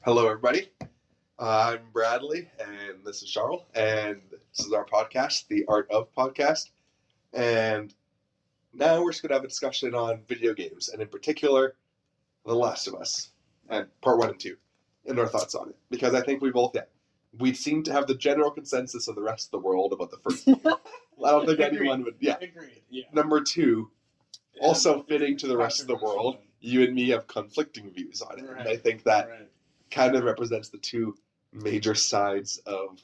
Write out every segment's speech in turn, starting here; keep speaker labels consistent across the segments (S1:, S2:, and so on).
S1: Hello, everybody. I'm Bradley, and this is Charl, and this is our podcast, The Art of Podcast. And now we're just going to have a discussion on video games, and in particular, The Last of Us, and part 1 and 2, and our thoughts on it. Because I think we seem to have the general consensus of the rest of the world about the first game. I don't think anyone would,
S2: Agreed, yeah.
S1: Number 2, also fitting to the rest of the world, you and me have conflicting views on it. Right. And I think that kind of represents the two major sides of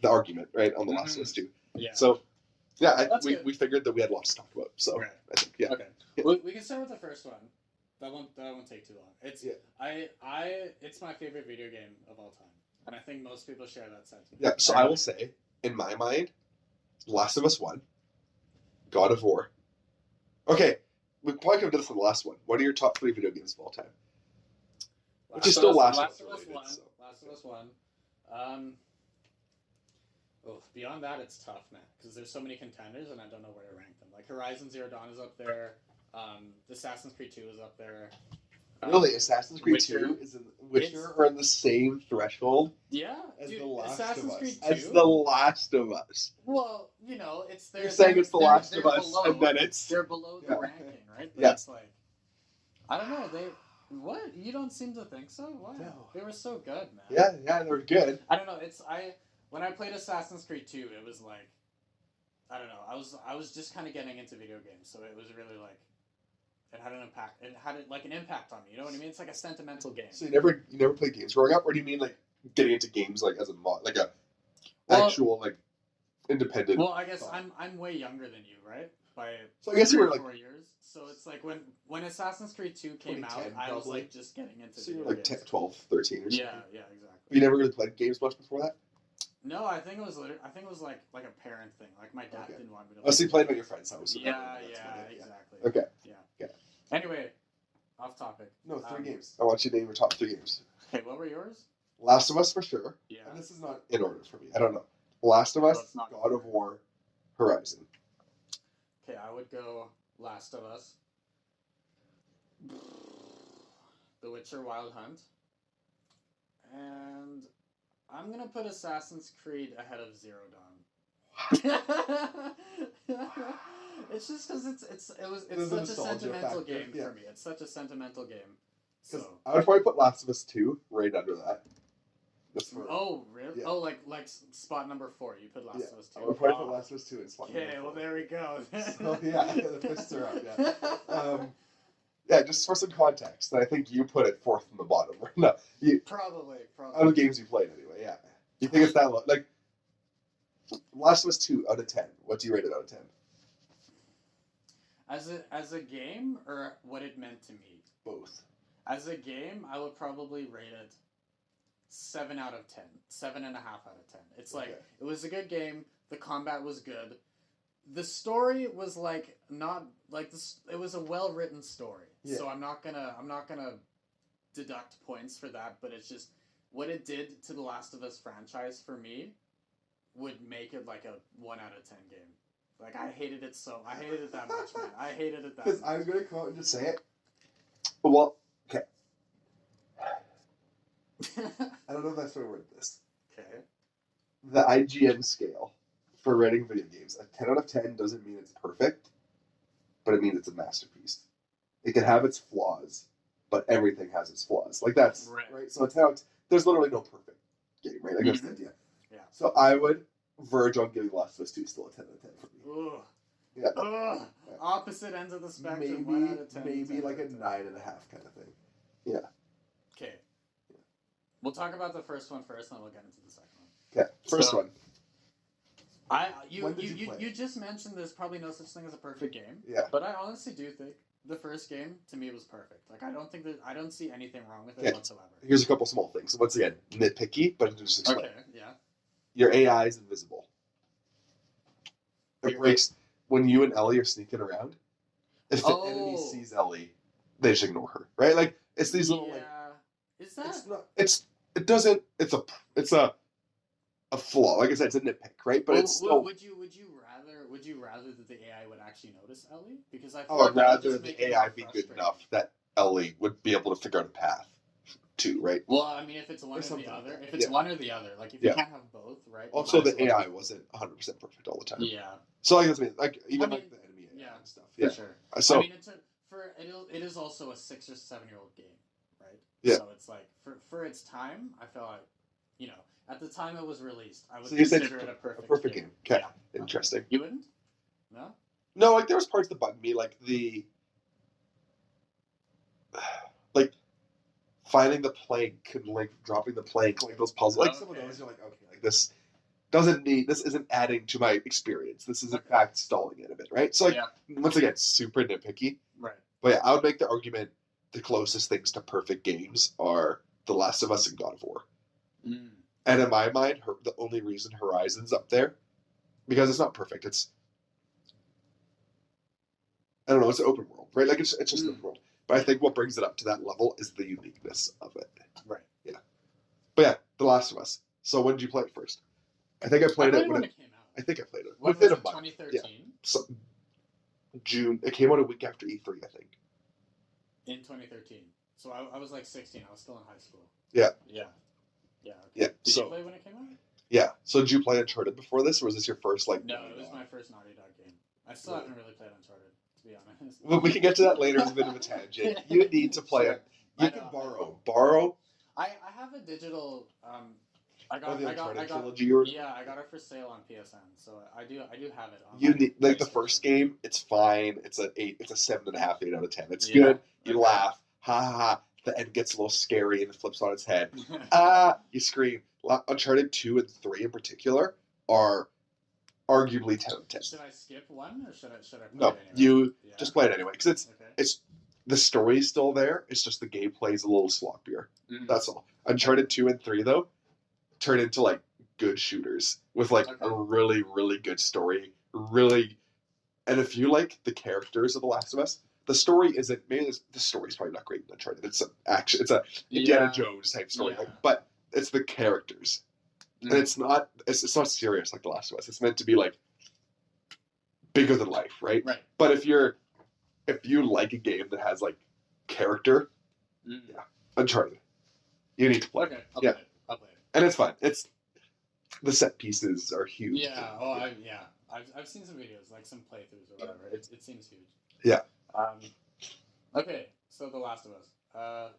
S1: the argument, right, on The Last of Us 2.
S2: Yeah.
S1: So, we figured that we had lots to talk about. So,
S2: right.
S1: I think, yeah.
S2: Okay. Yeah. We can start with the first one. That won't take too long. It's my favorite video game of all time, and I think most people share that sentiment.
S1: Yeah. So I will say, in my mind, Last of Us 1, God of War. Okay, we probably could have done this in the last one. What are your top 3 video games of all time? Which is still Last of Us related.
S2: Last of Us 1. Beyond that, it's tough, man, because there's so many contenders, and I don't know where to rank them. Like Horizon Zero Dawn is up there. Assassin's Creed 2 is up there.
S1: Really, Assassin's Creed 2 is Witcher are in the same threshold.
S2: Yeah,
S1: as
S2: dude,
S1: The Last
S2: Assassin's
S1: of
S2: Creed
S1: Us.
S2: 2.
S1: As The Last of Us.
S2: Well, you know, it's
S1: You're saying it's The Last of Us,
S2: below,
S1: and then it's
S2: they're below the ranking, right? But
S1: yeah.
S2: It's like, I don't know. What? You don't seem to think so? Why?
S1: No.
S2: They were so good, man.
S1: Yeah, they were good.
S2: I don't know. When I played Assassin's Creed 2, it was like, I don't know. I was just kind of getting into video games, so it was really like, it had an impact. It had an impact on me. You know what I mean? It's like a sentimental game.
S1: So you never played games growing up, or do you mean like getting into games like as a mod, like actual like independent?
S2: Well, I guess I'm way younger than you, right?
S1: So I guess you were like
S2: 4 years. So it's like when Assassin's Creed 2 came out, I was like just getting into.
S1: So you were like 10, 12, 13 or something.
S2: Yeah, exactly.
S1: You never really played games much before that?
S2: No, I think it was like a parent thing. Like my dad didn't want me to.
S1: Oh, so you played at your friend's house. So
S2: yeah, exactly.
S1: Okay.
S2: Yeah. Anyway, off topic.
S1: No, 3 games. I want you to name your top 3 games.
S2: Okay, what were yours?
S1: Last of Us for sure.
S2: Yeah.
S1: And this is not in order for me. I don't know. Last of Us, God of War, Horizon.
S2: Okay, I would go Last of Us, The Witcher Wild Hunt, and I'm gonna put Assassin's Creed ahead of Zero Dawn. It's just because it's such a sentimental game for me. It's such a sentimental game. So
S1: I would probably put Last of Us 2 right under that.
S2: Oh, really? Yeah. Oh, like spot number 4. You put Last of Us 2.
S1: I would probably put Last of Us 2 in spot number 4.
S2: Okay, well there we go.
S1: So the fists are up. Yeah. Just for some context, I think you put it 4th from the bottom. No,
S2: probably.
S1: Out of the games you played, anyway. Yeah. You think it's that low? Like Last of Us 2 out of 10. What do you rate it out of 10?
S2: As a game, or what it meant to me?
S1: Both. As
S2: a game, I would probably rate it 7 out of 10. 7.5 out of 10. It's like, it was a good game. The combat was good. The story was like, not like this. It was a well-written story. Yeah. So I'm not gonna deduct points for that, but it's just what it did to the Last of Us franchise for me would make it like a 1 out of 10 game. Like, I hated it that much, man. I hated it that much.
S1: I'm going to come out and just say it. Well, okay. I don't know if that's the way to word this.
S2: Okay.
S1: The IGN scale for rating video games, a 10 out of 10 doesn't mean it's perfect, but it means it's a masterpiece. It can have its flaws, but everything has its flaws. Like, that's, right? So a 10 out of 10, there's literally no perfect game, right? Like, that's the idea.
S2: Yeah.
S1: So I would verge on giving Last of Us 2 still a 10 out of 10 for me.
S2: Ugh.
S1: Yeah.
S2: Ugh. Yeah. Opposite ends of the spectrum.
S1: Maybe,
S2: 1 out of 10,
S1: maybe like a 9.5 kind of thing. Yeah.
S2: Okay. Yeah. We'll talk about the first one first, and then we'll get into the second one.
S1: Okay. First one.
S2: You just mentioned there's probably no such thing as a perfect game.
S1: Yeah.
S2: But I honestly do think the first game to me was perfect. Like, I don't see anything wrong with it whatsoever.
S1: Here's a couple small things. Once again, nitpicky, but just explain.
S2: Okay. Yeah.
S1: Your AI is invisible. It breaks when you and Ellie are sneaking around. If the enemy sees Ellie, they just ignore her, right? Like, it's these little like.
S2: Is that?
S1: It's not. It's a flaw. Like I said, it's a nitpick, right? But it's still.
S2: Would you rather that the AI would actually notice Ellie? Because I.
S1: I'd rather the AI be good enough that Ellie would be able to figure out a path. 2, right?
S2: Well, I mean, if it's one or the
S1: something like
S2: other,
S1: that.
S2: if it's
S1: Yeah.
S2: one or the other, like if you
S1: Yeah.
S2: can't have both, right? you
S1: Also,
S2: might as
S1: the
S2: well-
S1: AI wasn't 100% perfect all the time.
S2: Yeah,
S1: So like that's me. Like even
S2: I mean,
S1: like the enemy AI
S2: yeah,
S1: and stuff.
S2: for
S1: Yeah.
S2: sure.
S1: So
S2: I mean, it is also a 6 or 7-year-old game, right?
S1: Yeah.
S2: So it's like for its time, I feel like, you know, at the time it was released, I would
S1: So you think
S2: consider it a
S1: a
S2: perfect
S1: game. Okay.
S2: Yeah.
S1: Interesting.
S2: You wouldn't? No.
S1: No, like there was parts that bugged me, like like finding the plank and like dropping the plank, like those puzzles, like some of
S2: Okay.
S1: those. You're like, okay, like this isn't adding to my experience. This is in fact stalling it a bit, right? So like once again, super nitpicky.
S2: Right.
S1: But yeah, I would make the argument the closest things to perfect games are The Last of Us and God of War.
S2: Mm.
S1: And in my mind, the only reason Horizon's up there, because it's not perfect. It's I don't know. It's an open world, right? Like it's just an open world. But I think what brings it up to that level is the uniqueness of it.
S2: Right.
S1: Yeah. But yeah, The Last of Us. So when did you play it first? I think I played it
S2: when it came out.
S1: I think I played it
S2: When
S1: within
S2: was
S1: a
S2: it,
S1: month.
S2: 2013?
S1: Yeah. So, June. It came out a week after E3, I think.
S2: In 2013. So I was like 16. I was still in high school.
S1: Yeah.
S2: Yeah. Yeah. Okay.
S1: Yeah.
S2: Did you play when it came out?
S1: Yeah. So did you play Uncharted before this, or was this your first like?
S2: No, it was my first Naughty Dog game. I still haven't really played Uncharted, to be honest.
S1: Well, we can get to that later. It's a bit of a tangent. You need to play it. You can borrow.
S2: I have a digital. I got
S1: trilogy.
S2: Yeah, I got it for sale on PSN, so I do have it. On
S1: you need like the first game. It's fine. It's a 8. It's a 7.5, 8 out of 10. It's good. You laugh. Ha ha ha. The end gets a little scary and it flips on its head. You scream. Uncharted 2 and 3 in particular are arguably 10 out of 10.
S2: Should I skip one or should I play
S1: No,
S2: it anyway?
S1: you just play it anyway because it's the story's still there. It's just the gameplay's a little sloppier. Mm-hmm. That's all. Uncharted 2 and 3 though turn into like good shooters with like a really really good story. Really, and if you like the characters of The Last of Us. The story isn't. Maybe the story's probably not great in Uncharted. It's an action. It's a Indiana Jones type story, but it's the characters, and it's not. It's not serious like The Last of Us. It's meant to be like bigger than life, right? Right. But if you like a game that has like character, Uncharted, you need to play. Okay, I'll play it. And it's fun. It's the set pieces are huge.
S2: Yeah. Oh, I've seen some videos, like some playthroughs or whatever. It seems huge.
S1: Yeah.
S2: Okay, so The Last of Us.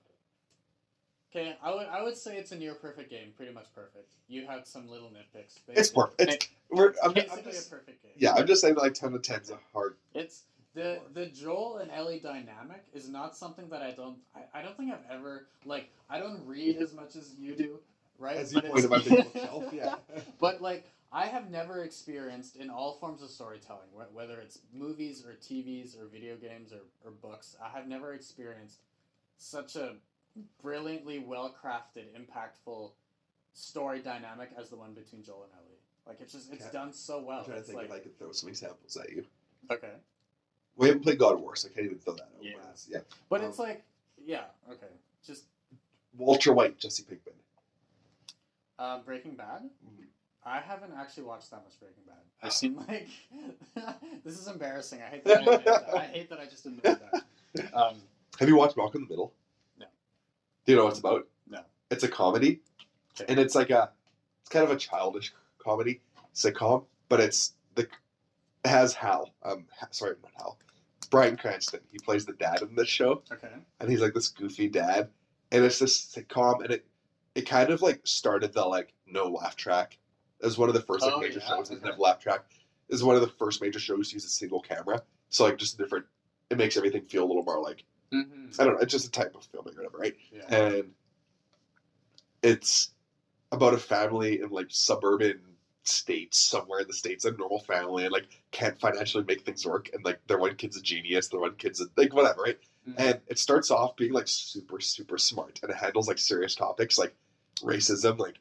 S2: Okay, I would say it's a near perfect game, pretty much perfect. You had some little nitpicks.
S1: It's perfect. I'm just, a perfect game. Yeah, I'm just saying like 10 to 10 is a hard.
S2: It's the Joel and Ellie dynamic is not something that I don't think I've ever like. I don't read as much as you do, right?
S1: As you pointed out the bookshelf, yeah.
S2: But like. I have never experienced in all forms of storytelling, whether it's movies or TVs or video games or books, I have never experienced such a brilliantly well-crafted, impactful story dynamic as the one between Joel and Ellie. Like, it's done so well.
S1: I'm trying to think if I could throw some examples at you.
S2: Okay.
S1: We haven't played God of War, so I can't even throw that out.
S2: Yeah. But it's like, okay. Just...
S1: Walter White, Jesse Pinkman.
S2: Breaking Bad? Mm-hmm. I haven't actually watched that much Breaking Bad. I've seen like this is embarrassing. I hate that. I hate that I just admitted that.
S1: Have you watched Malcolm in the Middle?
S2: No.
S1: Do you know what it's about?
S2: No.
S1: It's a comedy, and it's like it's kind of a childish comedy sitcom, but it has Hal. Sorry, not Hal. Bryan Cranston. He plays the dad in this show.
S2: Okay. And
S1: he's like this goofy dad, and it's this sitcom, and it kind of like started the like no laugh track. It was one of the first major shows that didn't have laugh track. It was one of the first major shows to use a single camera. So like just different. It makes everything feel a little more like I don't know. It's just a type of filming or whatever, right? Yeah. And it's about a family in like suburban states somewhere in the States, a normal family, and like can't financially make things work, and like their one kid's a genius, their one kid's like whatever, right? Mm-hmm. And it starts off being like super super smart, and it handles like serious topics like racism, like.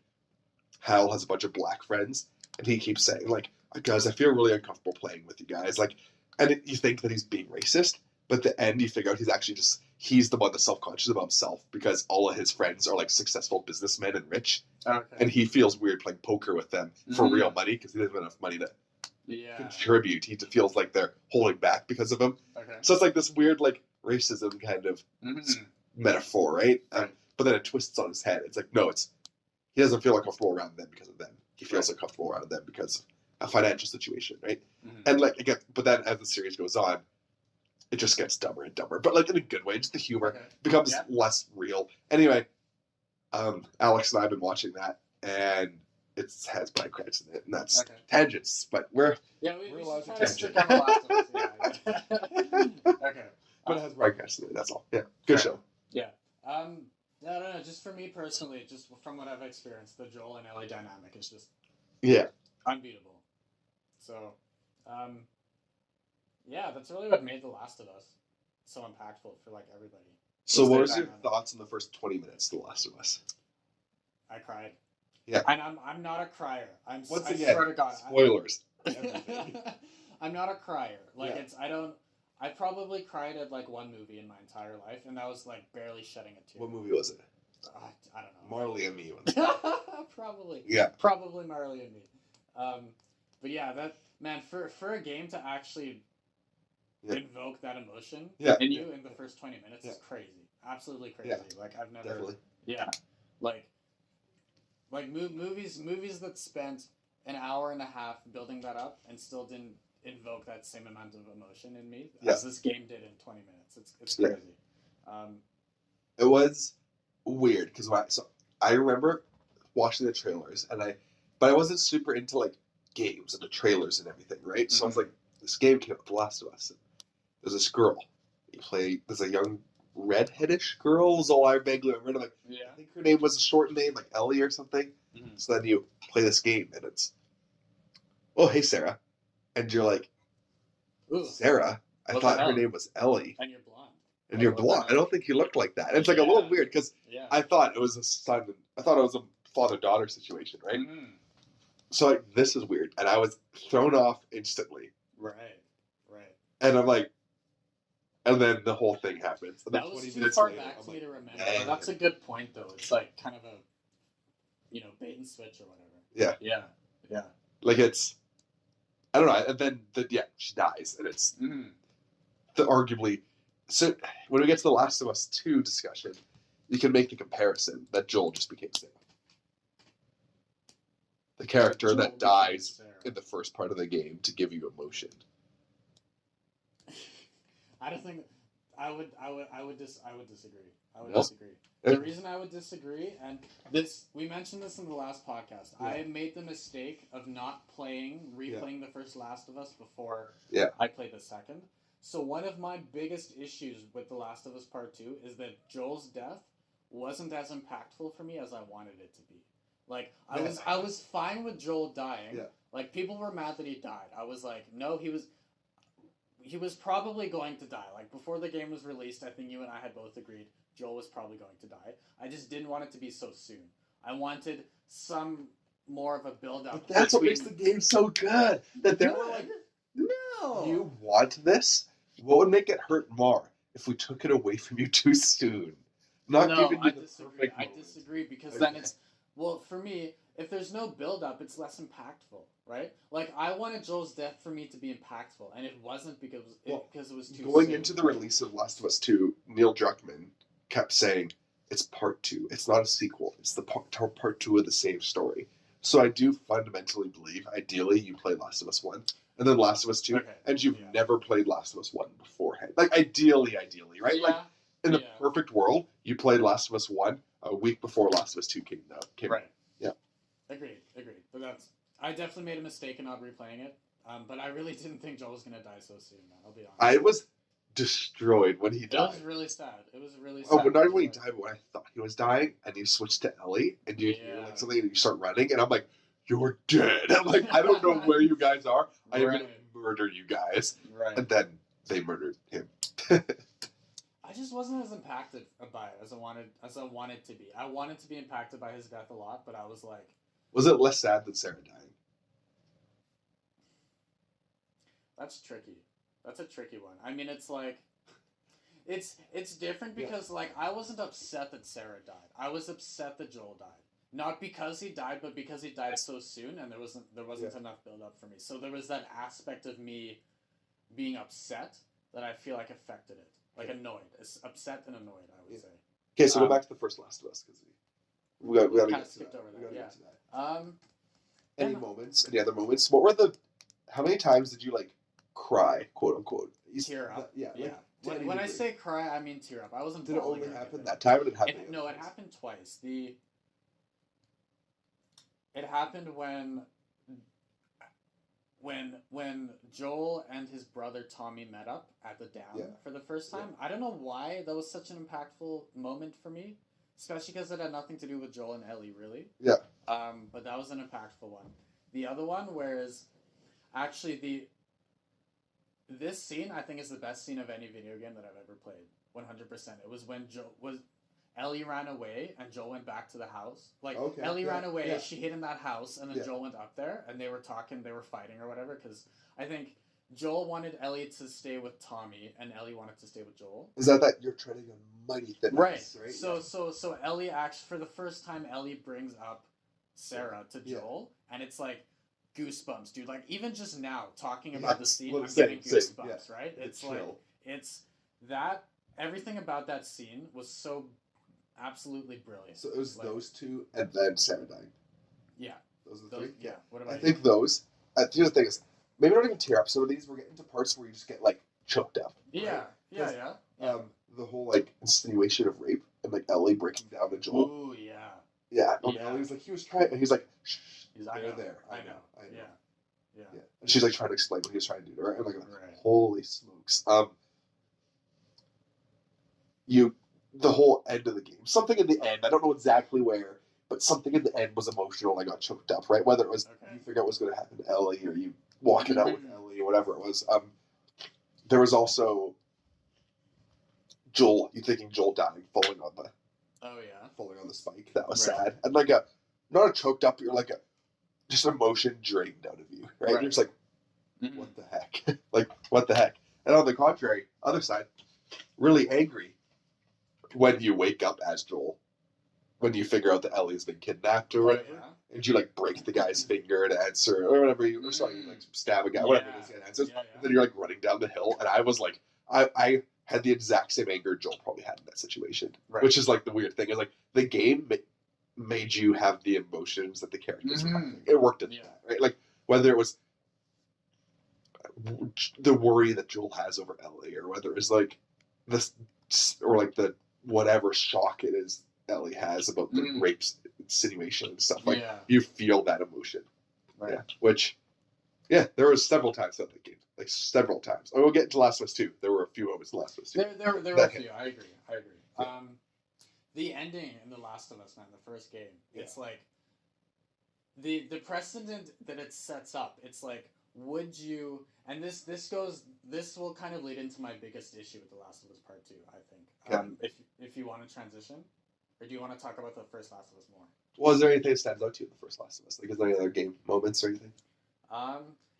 S1: Hal has a bunch of black friends, and he keeps saying, like, guys, I feel really uncomfortable playing with you guys. Like, and you think that he's being racist, but at the end you figure out he's the one that's self-conscious about himself because all of his friends are, like, successful businessmen and rich. Okay. And he feels weird playing poker with them for real money because he doesn't have enough money to contribute. He feels like they're holding back because of him. Okay. So it's like this weird, like, racism kind of metaphor, right? but then it twists on his head. It's like, no, he doesn't feel uncomfortable around them because of them. He feels uncomfortable around them because of a financial situation, right?
S2: Mm-hmm.
S1: And like again, but then as the series goes on, it just gets dumber and dumber. But like in a good way, just the humor becomes less real. Anyway, Alex and I have been watching that, and it has Bryan Cranston in it, and that's tangents. But we're allowed to tangent.
S2: On the Last of Us, okay.
S1: But it has Bryan Cranston in it. That's all. Yeah, good show.
S2: Yeah. No. Just for me personally, just from what I've experienced, the Joel and Ellie dynamic is just unbeatable. So, that's really what made The Last of Us so impactful for like everybody.
S1: So, what was your thoughts in the first 20 minutes of The Last of Us?
S2: I cried.
S1: Yeah.
S2: And I'm not a crier. I
S1: swear to God, spoilers.
S2: I'm not a crier. Like I probably cried at like one movie in my entire life, and that was like barely shedding a tear.
S1: What movie was it?
S2: I don't know.
S1: Marley and Me.
S2: Probably.
S1: Yeah.
S2: Probably Marley and Me. But yeah, that man for a game to actually invoke that emotion in you in the first 20 minutes is crazy. Absolutely crazy. Yeah. Like I've never.
S1: Definitely.
S2: Yeah. Like movies that spent an hour and a half building that up and still didn't invoke that same amount of emotion in me as this game did in 20 minutes. It's crazy.
S1: It was weird because I remember watching the trailers but I wasn't super into like games and the trailers and everything, right? So I was like, this game came out, The Last of Us. And there's this girl. There's a young redheadish girl. Was all I vaguely remember. Like, I think her name was a short name, like Ellie or something. Mm-hmm. So then you play this game and it's, oh hey Sarah, and you're like, ooh, Sarah. I thought her name was Ellie.
S2: And you're blonde.
S1: And you're blonde. I don't think you looked like that. And it's like a little weird because I thought it was a father-daughter situation, right? Mm-hmm. So like this is weird, and I was thrown off instantly.
S2: Right.
S1: And I'm like, and then the whole thing happens. And
S2: that was too far back for me to remember. But that's a good point, though. It's like kind of a, bait and switch or whatever. Yeah.
S1: Like it's, I don't know. And then she dies, and it's the arguably. So when we get to the Last of Us 2 discussion, you can make the comparison that Joel just became Sarah. The character that dies in the first part of the game to give you emotion.
S2: I don't think I would disagree. Disagree. The reason I would disagree, and we mentioned this in the last podcast. Yeah. I made the mistake of not replaying the first Last of Us before I played the second. So one of my biggest issues with The Last of Us Part 2 is that Joel's death wasn't as impactful for me as I wanted it to be. Like I was fine with Joel dying. Yeah. Like people were mad that he died. I was like, no, he was probably going to die. Like before the game was released, I think you and I had both agreed Joel was probably going to die. I just didn't want it to be so soon. I wanted some more of a build up.
S1: But that's what makes the game so good. That they were like, no, you want this? What would make it hurt more if we took it away from you too soon?
S2: I disagree because then it's for me, if there's no build up, it's less impactful, right? Like I wanted Joel's death for me to be impactful, and it wasn't because it was too
S1: going
S2: soon.
S1: Into the release of Last of Us 2, Neil Druckmann kept saying it's part 2. It's not a sequel. It's the part 2 of the same story. So I do fundamentally believe, ideally, you play Last of Us 1 and then Last of Us 2, and you've never played Last of Us 1 beforehand. Like ideally, right? Yeah. Like in the perfect world, you played Last of Us 1 a week before Last of Us 2 came out.
S2: Right. Yeah. Agreed. But I definitely made a mistake in not replaying it. But I really didn't think Joel was going to die so soon, man. I'll be honest.
S1: I was destroyed when he died.
S2: It was really sad.
S1: Oh, but not when he died, but when I thought he was dying, and you switch to Ellie, and you hear like something, and you start running, and I'm like, you're dead. I'm like, I don't know where you guys are. I am going to murder you guys. Right. And then they murdered him.
S2: I just wasn't as impacted by it as I wanted to be. I wanted to be impacted by his death a lot, but I was like...
S1: Was it less sad than Sarah dying?
S2: That's tricky. That's a tricky one. I mean, it's like... It's different because, like, I wasn't upset that Sarah died. I was upset that Joel died. Not because he died, but because he died so soon, and there wasn't enough build-up for me. So there was that aspect of me being upset that I feel like affected it. Like, annoyed. Upset and annoyed, I would say.
S1: Okay, so go back to the first Last of Us because we got to
S2: kind
S1: get
S2: of
S1: to
S2: skipped
S1: that.
S2: over
S1: We
S2: that.
S1: gotta
S2: Yeah.
S1: get to that. Any
S2: then-
S1: moments? Any other moments? What were the? How many times did you like cry, quote unquote?
S2: Tear up.
S1: Yeah.
S2: Yeah.
S1: Like,
S2: when I say cry, I mean tear up. I wasn't.
S1: did it
S2: bawling
S1: only
S2: or
S1: happen
S2: anything.
S1: that time? Or did it happen?
S2: No, it happened twice. It happened when Joel and his brother Tommy met up at the dam for the first time. I don't know why that was such an impactful moment for me, especially because it had nothing to do with Joel and Ellie, really.
S1: Yeah.
S2: But that was an impactful one. The other one, whereas actually this scene I think is the best scene of any video game that I've ever played. 100%. It was when Ellie ran away and Joel went back to the house. Like, Ellie ran away, she hid in that house, and then Joel went up there, and they were talking, they were fighting or whatever, because I think Joel wanted Ellie to stay with Tommy, and Ellie wanted to stay with Joel.
S1: Is that you're treading a mighty thin ice, right?
S2: So Ellie actually, for the first time, Ellie brings up Sarah to Joel, and it's like goosebumps, dude. Like, even just now, talking about the scene, I'm getting goosebumps, right? It's like, it's that, everything about that scene was so absolutely brilliant.
S1: So it was like, those two and then Sarah dying.
S2: Yeah.
S1: Those are the three?
S2: Yeah. What about
S1: I think those. The thing is, maybe not even tear up some of these. We're getting to parts where you just get, like, choked up.
S2: Yeah. Right? Yeah.
S1: The whole, like, insinuation of rape and, like, Ellie breaking down to Joel.
S2: Ooh, yeah.
S1: Yeah. And Ellie was like, he was trying, and he's like, shh,
S2: I know.
S1: I know.
S2: Yeah.
S1: And she's, like, trying to explain what he was trying to do to her. And, like,
S2: right.
S1: Holy smokes. The whole end of the game. Something in the end, I don't know exactly where, but something in the end was emotional. I got choked up, right? Whether it was you figure out what's going to happen to Ellie, or you walking out with Ellie, or whatever it was. There was also Joel. You thinking Joel dying, falling on the spike. That was sad, and like not a choked up. You're like just emotion drained out of you, right? You're just like, what the heck? Like, what the heck? And on the contrary, other side, really angry when you wake up as Joel, when you figure out that Ellie's been kidnapped or whatever, and you like break the guy's finger to answer or whatever you, or sorry, you like stab a guy, whatever it is, and answers, and then you're like running down the hill, and I was like, I had the exact same anger Joel probably had in that situation, which is like the weird thing is like the game made you have the emotions that the characters were having. It worked into that, right? Like whether it was the worry that Joel has over Ellie, or whether it was like this, or like the whatever shock it is Ellie has about the rape insinuation and stuff. Like you feel that emotion, right? Which, there was several times throughout the game, like several times. I will get into Last of Us 2. There were a few moments in Last of Us 2.
S2: There were a few. I agree. Yeah. The ending in The Last of Us, man, the first game. It's like the precedent that it sets up. It's like, would you? And this will kind of lead into my biggest issue with The Last of Us Part 2, I think. If you want to transition, or do you want to talk about the first Last of Us more?
S1: Well, is there anything that stands out to you in the first Last of Us? Like, is there any other game moments or anything?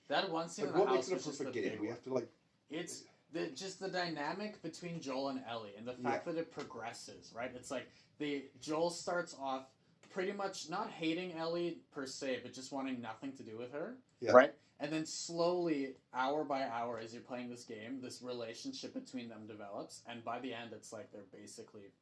S2: That one scene
S1: like,
S2: in the
S1: what
S2: house
S1: makes it a perfect game? We have to like.
S2: It's just the dynamic between Joel and Ellie, and the fact that it progresses. Right? It's like Joel starts off pretty much not hating Ellie per se, but just wanting nothing to do with her. Yeah. Right? And then slowly, hour by hour, as you're playing this game, this relationship between them develops, and by the end, it's like they're basically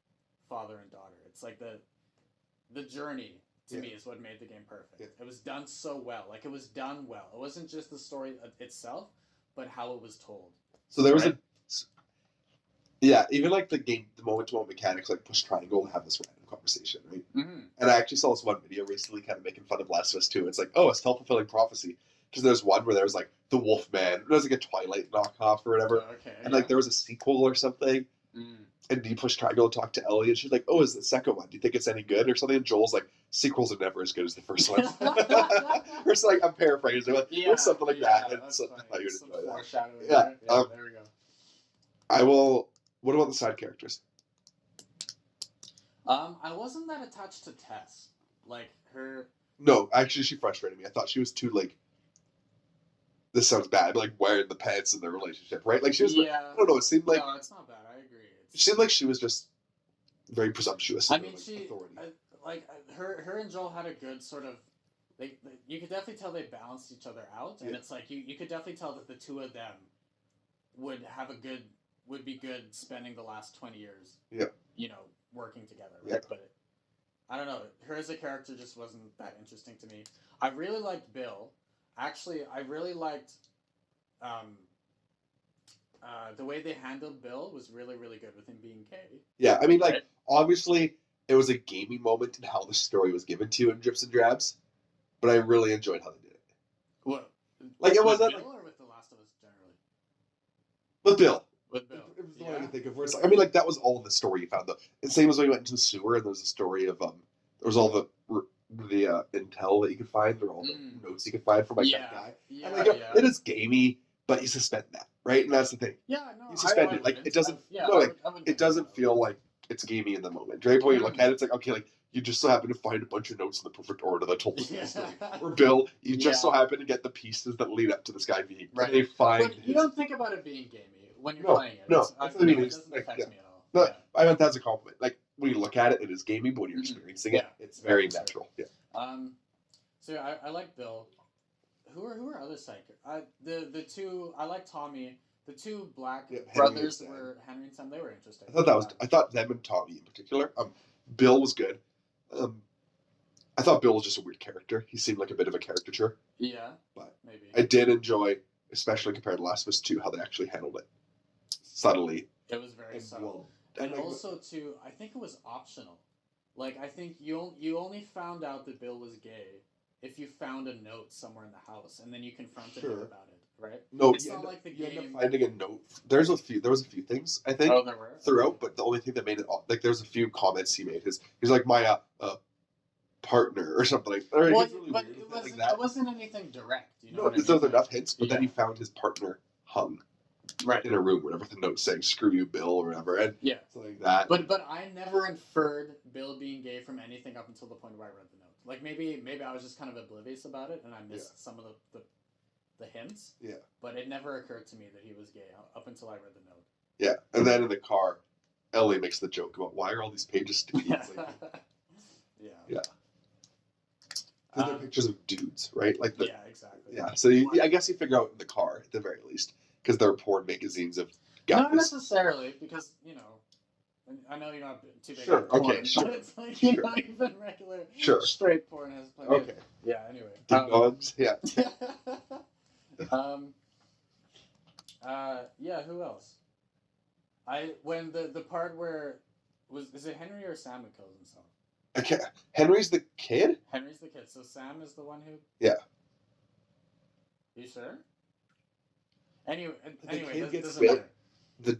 S2: father and daughter. It's like the journey, to me, is what made the game perfect. Yeah. It was done so well. Like, it was done well. It wasn't just the story itself, but how it was told.
S1: So there was even like the moment-to-moment mechanics, like push triangle and have this random conversation, right? Mm-hmm. And I actually saw this one video recently kind of making fun of Last of Us 2. It's like, oh, a self-fulfilling prophecy. Because there's one where there was like the Wolfman. It was like a Twilight knockoff or whatever. And like there was a sequel or something. And you push triangle to talk to Ellie, and she's like, "Oh, is the second one? Do you think it's any good or something?" And Joel's like, "Sequels are never as good as the first one." Or so, like I'm paraphrasing, like or something like that. And so, I thought you would enjoy that. Yeah, there we go. I will. What about the side characters?
S2: I wasn't that attached to Tess. Like her.
S1: No, actually, she frustrated me. I thought she was too like. This sounds bad, but like wearing the pants in their relationship, right? Like she was. I don't know. It seemed like.
S2: No, it's not bad. I agree.
S1: It seemed like she was just very presumptuous.
S2: I mean, she like her and Joel had a good sort of. You could definitely tell they balanced each other out, and it's like you could definitely tell that the two of them would be good spending the last 20 years.
S1: Yeah.
S2: working together, right?
S1: Yeah.
S2: But I don't know. Her as a character just wasn't that interesting to me. I really liked Bill. Actually, I really liked um, the way they handled Bill was really, really good with him being gay.
S1: Yeah, I mean, like,
S2: Right.
S1: obviously, it was a gamey moment in how the story was given to you in drips and drabs, but I really enjoyed how they did it.
S2: What?
S1: Like, it
S2: with
S1: wasn't
S2: Bill
S1: like
S2: or with The Last of Us generally?
S1: with Bill.
S2: With Bill.
S1: It was the one I can think of where it's like, I mean, like, that was all in the story you found. And same as when you went into the sewer and there's a story of, there was all the intel that you could find, or all the notes you could find from, like, that guy.
S2: Yeah,
S1: And, like, it is gamey, but you suspend that, right? And that's the thing.
S2: Yeah, no,
S1: You suspend it. Like, it doesn't, it doesn't feel like it's gamey in the moment. Right? When you look at it, it's like, okay, like, you just so happen to find a bunch of notes in the perfect order that told the story. Or Bill, you just so happen to get the pieces that lead up to this guy being
S2: right.
S1: They find
S2: but you don't think about it being gamey when you're playing it.
S1: No,
S2: that's what I mean. It doesn't affect me at all.
S1: No, I meant that's a compliment. Like, when you look at it, it is gamey, but when you're experiencing it, it's very natural. Yeah.
S2: So yeah, I like Bill. Who are other side characters? The two I like Tommy. The two black brothers were Henry and Sam. They were interesting.
S1: I thought them and Tommy in particular. Bill was good. I thought Bill was just a weird character. He seemed like a bit of a caricature.
S2: Yeah,
S1: but
S2: maybe.
S1: I did enjoy, especially compared to Last of Us 2, how they actually handled it subtly.
S2: It was very subtle. And also, too, I think it was optional. Like, I think you only found out that Bill was gay if you found a note somewhere in the house, and then you confronted him about it, right?
S1: No,
S2: it's not like the game.
S1: You end up finding a note. There was a few things, I think, throughout, but the only thing that made it, like, there's a few comments he made. He's like, my partner or something like that.
S2: Well,
S1: really
S2: but it wasn't anything direct. You know
S1: there was enough hints, but then he found his partner hung in a room, whatever, the note saying "screw you, Bill" or whatever, and something like that.
S2: But I never inferred Bill being gay from anything up until the point where I read the note. Like, maybe I was just kind of oblivious about it, and I missed some of the hints.
S1: Yeah.
S2: But it never occurred to me that he was gay up until I read the note.
S1: Yeah, and then in the car, Ellie makes the joke about why are all these pages sticky? Like, yeah. Because they're pictures of dudes, right? Like
S2: exactly.
S1: Yeah, so I guess you figure out in the car at the very least, because there are porn magazines of guys.
S2: Not necessarily, because I know you're not too big.
S1: Sure.
S2: Porn,
S1: Okay. Sure.
S2: But it's like
S1: sure.
S2: not even regular.
S1: Sure.
S2: Straight porn has plenty.
S1: Okay.
S2: Yeah. Anyway.
S1: Ding dogs. Yeah.
S2: Yeah. Who else? When the part where is it Henry or Sam who kills himself?
S1: Okay. Henry's the kid?
S2: Henry's the kid. So Sam is the one who...
S1: Yeah.
S2: You sure? Anyway,
S1: gets bit. The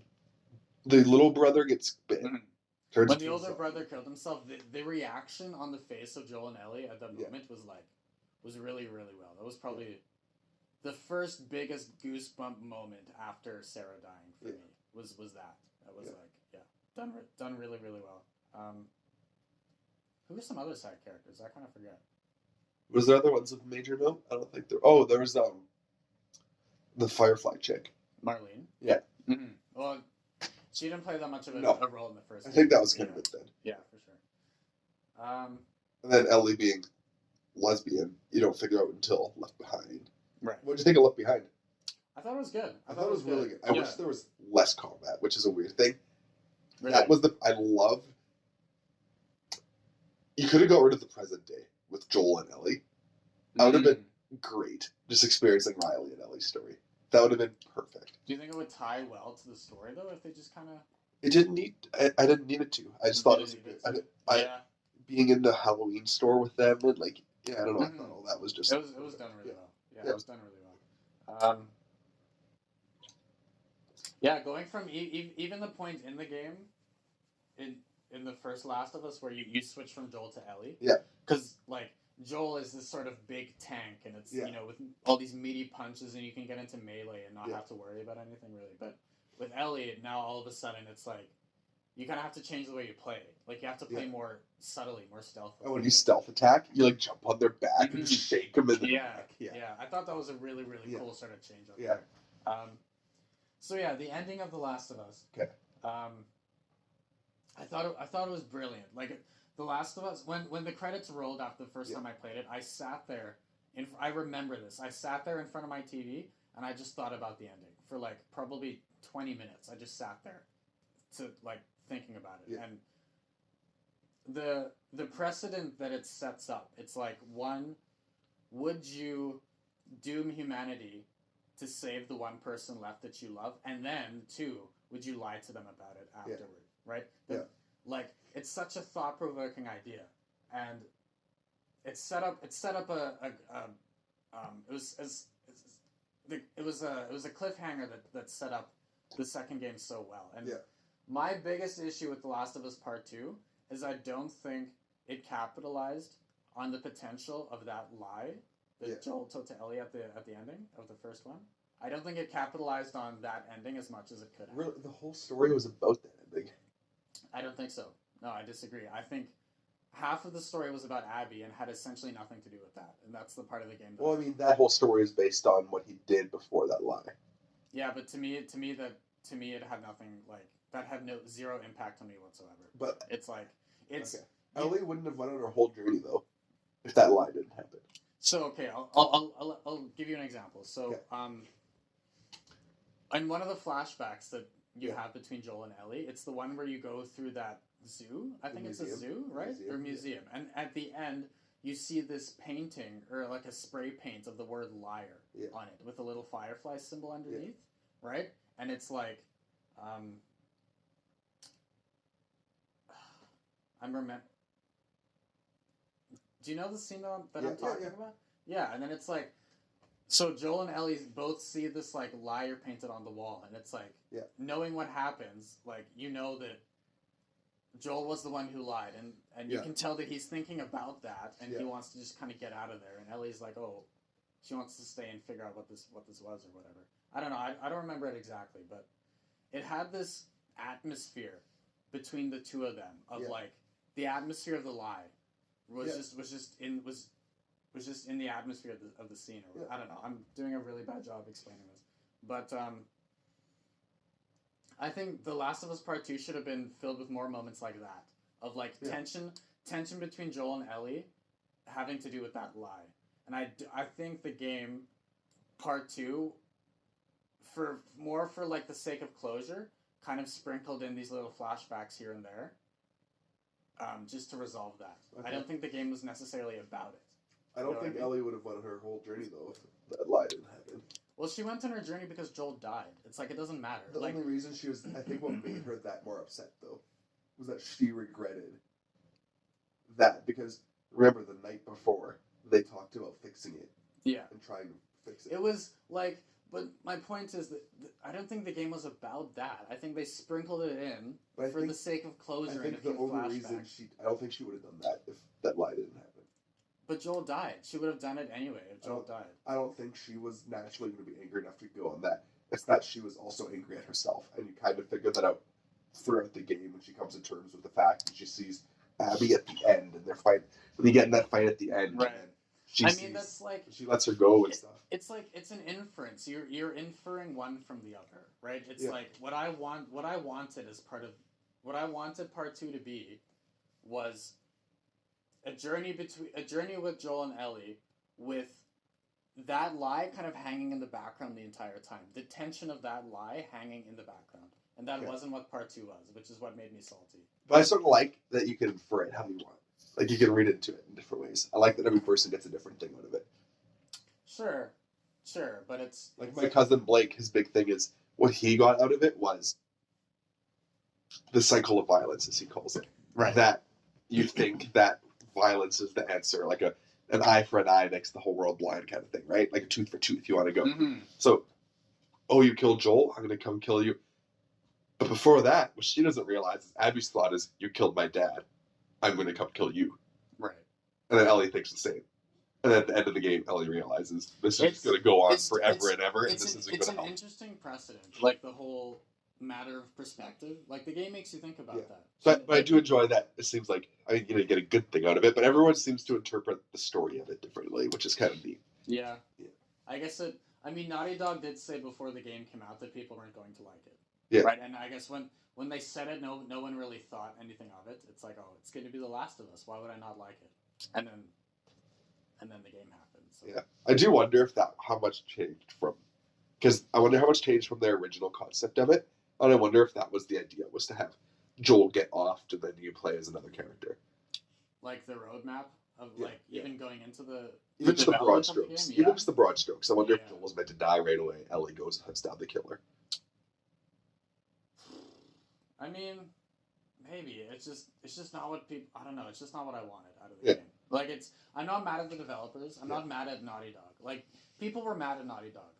S1: little brother gets bit.
S2: Mm-hmm. When the older brother killed himself, the reaction on the face of Joel and Ellie at that moment was really, really well. That was probably the first biggest goosebump moment after Sarah dying for me. Was that. That was done really, really well. Who were some other side characters? I kind of forget.
S1: Was there other ones of major note? I don't think there. Oh, there was the Firefly chick,
S2: Marlene.
S1: Yeah.
S2: Mm-hmm. Well, she didn't play that much of a role in the first.
S1: I think that was kind of it then.
S2: Yeah, for sure.
S1: And then Ellie being lesbian, you don't figure out until Left Behind.
S2: Right.
S1: What did you think of Left Behind?
S2: I thought it was good.
S1: I thought it was really good. I wish there was less combat, which is a weird thing.
S2: Really?
S1: That was I love. You could have got rid of the present day with Joel and Ellie. That would have been great. Just experiencing Riley and Ellie's story. That would have been perfect.
S2: Do you think it would tie well to the story though, if they just kind of?
S1: It didn't need. I didn't need it to. I just thought it was good. Being in the Halloween store with them and I don't know. I thought all that was just.
S2: It was done really well. Yeah, it was done really well. Going from even the point in the game, in the first Last of Us where you switch from Joel to Ellie.
S1: Yeah.
S2: Because Joel is this sort of big tank, and it's with all these meaty punches, and you can get into melee and not have to worry about anything really. But with Ellie, now all of a sudden it's you kind of have to change the way you play. You have to play more subtly, more stealthily.
S1: Oh, when you stealth attack, you jump on their back and just shake them in the back.
S2: Yeah. I thought that was a really, really cool sort of change up
S1: there.
S2: So the ending of The Last of Us.
S1: Okay.
S2: I thought it was brilliant. The Last of Us, when the credits rolled after the first time I played it, I sat there, I remember this. I sat there in front of my TV, and I just thought about the ending for probably 20 minutes. I just sat there, thinking about it.
S1: Yeah.
S2: And the precedent that it sets up. It's like, one, would you doom humanity to save the one person left that you love, and then two, would you lie to them about it afterward? Right? Like, it's such a thought provoking idea, and it set up it was a cliffhanger that set up the second game so well. And my biggest issue with The Last of Us Part 2 is I don't think it capitalized on the potential of that lie that Joel told to Ellie at the ending of the first one. I don't think it capitalized on that ending as much as it could have.
S1: Really, the whole story was about that ending.
S2: I don't think so. No, I disagree. I think half of the story was about Abby and had essentially nothing to do with that, and that's the part of the game.
S1: Well, I mean, that whole story is based on what he did before that lie.
S2: Yeah, but to me, it had nothing, like, that had zero impact on me whatsoever.
S1: But
S2: it's like it's
S1: okay. Ellie wouldn't have went on her whole journey though, if that lie didn't happen.
S2: So okay, I'll give you an example. So in one of the flashbacks that you have between Joel and Ellie, it's the one where you go through that zoo. I think it's a zoo, right? Or museum. And at the end, you see this painting, or like a spray paint of the word liar on it, with a little firefly symbol underneath, right? And it's like, do you know the scene that I'm talking about? Yeah, and then it's like, so Joel and Ellie both see this like liar painted on the wall, and it's like, knowing what happens, like, you know that Joel was the one who lied, and you can tell that he's thinking about that, and he wants to just kind of get out of there, and Ellie's like, oh, she wants to stay and figure out what this was or whatever. I don't know, I don't remember it exactly, but it had this atmosphere between the two of them of like, the atmosphere of the lie was just in the atmosphere of the scene. Or I don't know. I'm doing a really bad job explaining this, but I think The Last of Us Part 2 should have been filled with more moments like that, of like tension between Joel and Ellie, having to do with that lie. And I think the game Part 2, for like the sake of closure, kind of sprinkled in these little flashbacks here and there, just to resolve that. Okay. I don't think the game was necessarily about it.
S1: I don't think Ellie would have won her whole journey though if that lie didn't happen.
S2: Well, she went on her journey because Joel died. It's like, it doesn't matter.
S1: The only reason she was, I think what made her that more upset though, was that she regretted that, because remember the night before they talked about fixing it. Yeah. And trying to fix it.
S2: It was like, but my point is that I don't think the game was about that. I think they sprinkled it in for the sake of closure.
S1: I think the only reason I don't think she would have done that if that lie didn't happen.
S2: But Joel died. She would have done it anyway if Joel died.
S1: I don't think she was naturally going to be angry enough to go on that. It's that she was also angry at herself, and you kind of figure that out throughout the game when she comes to terms with the fact that she sees Abby at the end, and they're fighting. They get in that fight at the end,
S2: right?
S1: And
S2: that's like,
S1: she lets her go and stuff.
S2: It's like, it's an inference. You're inferring one from the other, right? It's like what I wanted as part of what I wanted Part 2 to be was a journey with Joel and Ellie, with that lie kind of hanging in the background the entire time. The tension of that lie hanging in the background. And that wasn't what Part 2 was, which is what made me salty.
S1: But I sort of like that you can infer it how you want. Like, you can read into it in different ways. I like that every person gets a different thing out of it.
S2: Sure, but it's...
S1: Like, my cousin Blake, his big thing is, what he got out of it was the cycle of violence, as he calls it.
S2: Right.
S1: That you think that violence is the answer, like an eye for an eye makes the whole world blind kind of thing, right? Like a tooth for tooth, you want to go.
S2: Mm-hmm.
S1: So, oh, you killed Joel, I'm going to come kill you. But before that, what she doesn't realize is Abby's thought is, you killed my dad, I'm going to come kill you.
S2: Right.
S1: And then Ellie thinks the same. And then at the end of the game, Ellie realizes this is going to go on forever and ever, and this isn't going to help.
S2: It's an interesting precedent, like the whole matter of perspective. Like, the game makes you think about that.
S1: But I do enjoy that. It seems like I get a good thing out of it, but everyone seems to interpret the story of it differently, which is kind of neat.
S2: Yeah. I guess Naughty Dog did say before the game came out that people weren't going to like it.
S1: Yeah.
S2: Right, and I guess when they said it, no one really thought anything of it. It's like, oh, it's going to be The Last of Us. Why would I not like it? And then the game happened. So.
S1: Yeah, I do wonder if how much changed from, because I wonder how much changed from their original concept of it, and I wonder if that was the idea, was to have Joel get off to then you play as another character.
S2: like the roadmap of even going into the
S1: even just the broad
S2: development of the
S1: strokes.
S2: game?
S1: Even
S2: Yeah.
S1: just the broad strokes. I wonder if
S2: Yeah.
S1: Joel was meant to die right away. Ellie goes and hunts down the killer.
S2: I mean, maybe it's just not what people. I don't know. It's just not what I wanted out of the game. Like I'm not mad at the developers. I'm not mad at Naughty Dog. Like people were mad at Naughty Dog.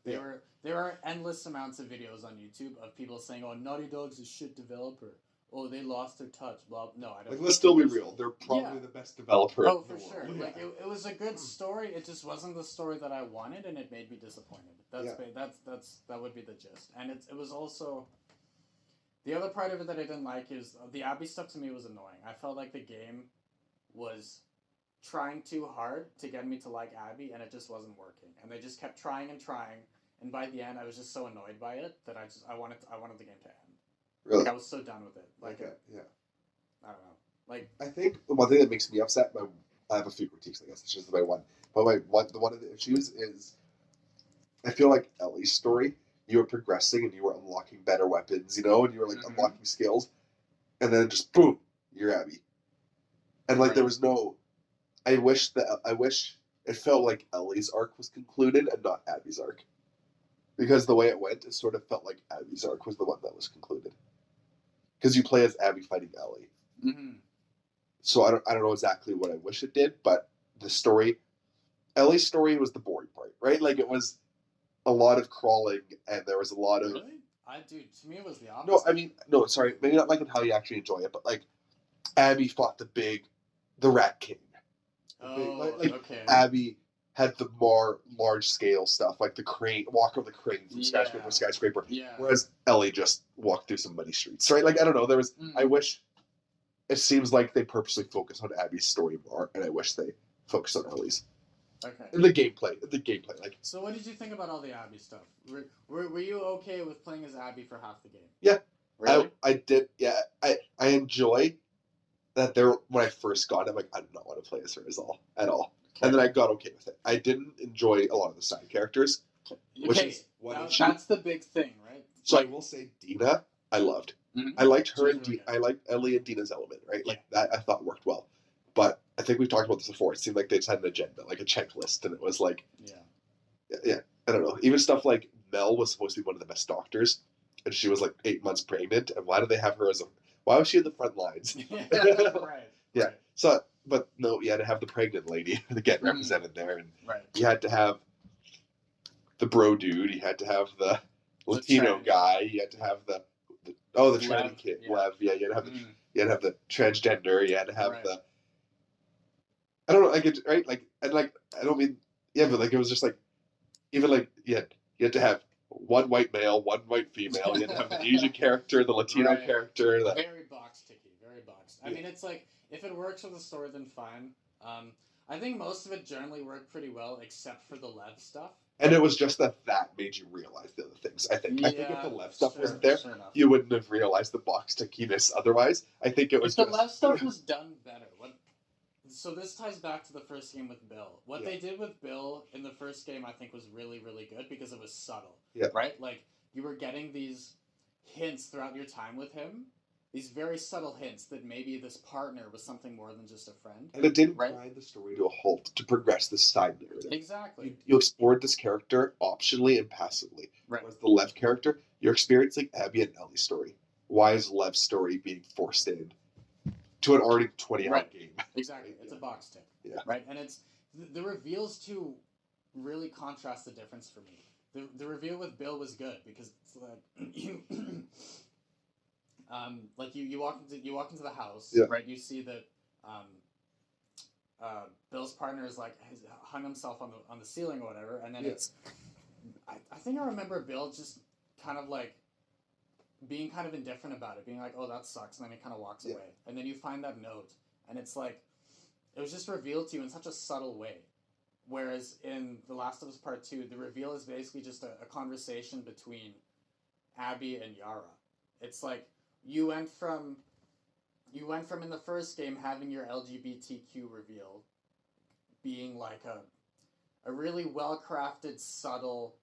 S2: There are endless amounts of videos on YouTube of people saying, "Oh, Naughty Dog's a shit developer. Oh, they lost their touch." Blah. No, I don't.
S1: Like, let's still be real. They're probably the best developer.
S2: Oh, for sure. Yeah. Like it was a good story. It just wasn't the story that I wanted, and it made me disappointed. That would be the gist. And it was also. The other part of it that I didn't like is the Abby stuff to me was annoying. I felt like the game was trying too hard to get me to like Abby, and it just wasn't working. And they just kept trying and trying, and by the end, I was just so annoyed by it that I wanted the game to end.
S1: Really?
S2: Like I was so done with it. Like
S1: yeah.
S2: I don't know. Like
S1: I think one thing that makes me upset. I have a few critiques. I guess it's just my one. But the one of the issues is I feel like Ellie's story. You were progressing and you were unlocking better weapons, and you were like unlocking skills, and then just boom, you're Abby. And like there was no. I wish it felt like Ellie's arc was concluded and not Abby's arc, because the way it went, it sort of felt like Abby's arc was the one that was concluded. Because you play as Abby fighting Ellie.
S2: Mm-hmm.
S1: So I don't know exactly what I wish it did, but the story, Ellie's story was the boring part, right? Like it was a lot of crawling, and there was a lot of.
S2: Really? To me it was the opposite.
S1: No, I mean, no, sorry, maybe not like how you actually enjoy it, but like Abby fought the Rat King.
S2: Okay.
S1: Abby had the more large scale stuff, like the crane, walk over the crane from skyscraper to skyscraper.
S2: Yeah.
S1: Whereas Ellie just walked through some muddy streets, right? Like I don't know. There was. I wish. It seems like they purposely focus on Abby's story more, and I wish they focused on Ellie's.
S2: Okay.
S1: In the gameplay, like.
S2: So what did you think about all the Abby stuff? Were you okay with playing as Abby for half the game?
S1: Yeah.
S2: Really?
S1: I did. Yeah. I enjoy that there. When I first got it, I'm like, I do not want to play as her at all. Okay. And then I got okay with it. I didn't enjoy a lot of the side characters.
S2: Okay. That's the big thing, right?
S1: So I will say Dina, I loved.
S2: Mm-hmm.
S1: I liked her I liked Ellie and Dina's element, right? Like that I thought worked well. But I think we've talked about this before. It seemed like they just had an agenda, like a checklist, and it was like yeah. I don't know. Even stuff like Mel was supposed to be one of the best doctors, and she was like 8 months pregnant. And why did they have her why was she in the front lines?
S2: Right.
S1: Yeah. Right. So, but no, you had to have the pregnant lady to get represented there, and you had to have the bro dude. You had to have the Latino guy. You had to have the tranny kid, Lev. Yeah, you had to have the transgender. You had to have the. I don't know, like it, right? Like and like I don't mean but like it was just like even like you had to have one white male, one white female. You had to have the Asian character, the Latino character.
S2: Very box ticky, very boxed. I mean, it's like if it works with the story, then fine. I think most of it generally worked pretty well, except for the Lev stuff. And
S1: it was just that made you realize the other things. I think. I think if the Lev stuff wasn't there, you wouldn't have realized the box tickiness. Otherwise, I think it was.
S2: If the Lev stuff was done better. So this ties back to the first game with Bill. What they did with Bill in the first game, I think, was really, really good because it was subtle.
S1: Yeah.
S2: Right? Like, you were getting these hints throughout your time with him. These very subtle hints that maybe this partner was something more than just a friend.
S1: And it didn't grind the story to a halt to progress the side narrative.
S2: Exactly.
S1: You explored this character optionally and passively.
S2: Right.
S1: Whereas the Lev character, you're experiencing Abby and Ellie's story. Why is Lev's story being forced in to an already 20-hour game?
S2: Exactly. It's a box tick.
S1: Yeah.
S2: Right? And it's the reveals too really contrast the difference for me. The reveal with Bill was good because it's like you walk into the house, right? You see that Bill's partner is like has hung himself on the ceiling or whatever, and then it's I think I remember Bill just kind of like being kind of indifferent about it, being like, oh, that sucks, and then he kind of walks away. And then you find that note, and it's like, it was just revealed to you in such a subtle way. Whereas in The Last of Us Part 2, the reveal is basically just a conversation between Abby and Yara. It's like, you went from in the first game having your LGBTQ reveal being like a really well-crafted, subtle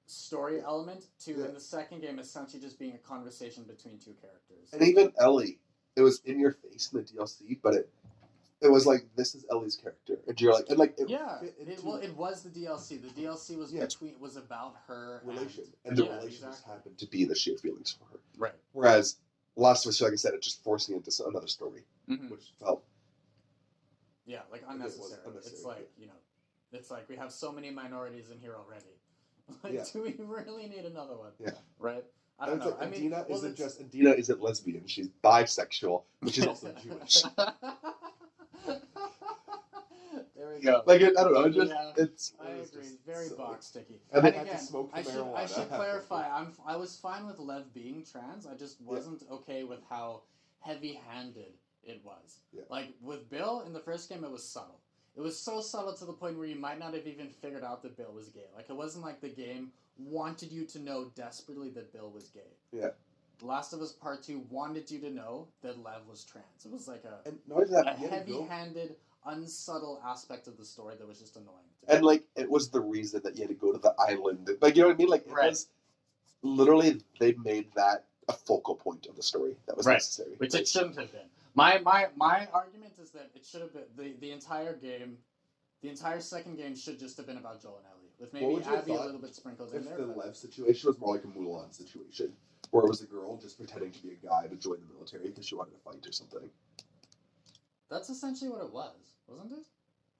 S2: story element to in the second game essentially just being a conversation between two characters.
S1: And even Ellie, it was in your face in the DLC, but it was like, this is Ellie's character, and you're like, and like it
S2: Yeah,
S1: fit into
S2: it was the DLC. The DLC was was about her
S1: relation, and the relation just happened to be that she had feelings for her.
S2: Right.
S1: Whereas Last of Us, like I said, it just forcing into another story, which felt
S2: like unnecessary. It's like it's like we have so many minorities in here already. Like, do we really need another one?
S1: Yeah.
S2: Right. I don't know.
S1: Like, Dina isn't lesbian. She's bisexual, but she's also Jewish.
S2: There we go.
S1: Like, I don't know. I
S2: agree. Very box sticky.
S1: And they had to smoke the marijuana.
S2: I should clarify. I was fine with Lev being trans. I just wasn't okay with how heavy-handed it was.
S1: Yeah.
S2: Like with Bill in the first game, it was subtle. It was so subtle to the point where you might not have even figured out that Bill was gay. Like, it wasn't like the game wanted you to know desperately that Bill was gay.
S1: Yeah.
S2: Last of Us Part 2 wanted you to know that Lev was trans. It was like
S1: a
S2: heavy-handed, unsubtle aspect of the story that was just annoying.
S1: And, like, it was the reason that you had to go to the island. Like, you know what I mean? Like, it was literally, they made that a focal point of the story that was necessary.
S2: Which it shouldn't have been. My argument is that it should have been the entire game, the entire second game should just have been about Joel and Ellie, with maybe Abby a little bit sprinkled in there.
S1: If the Lev situation was more like a Mulan situation, where it was a girl just pretending to be a guy to join the military because she wanted to fight or something.
S2: That's essentially what it was, wasn't it?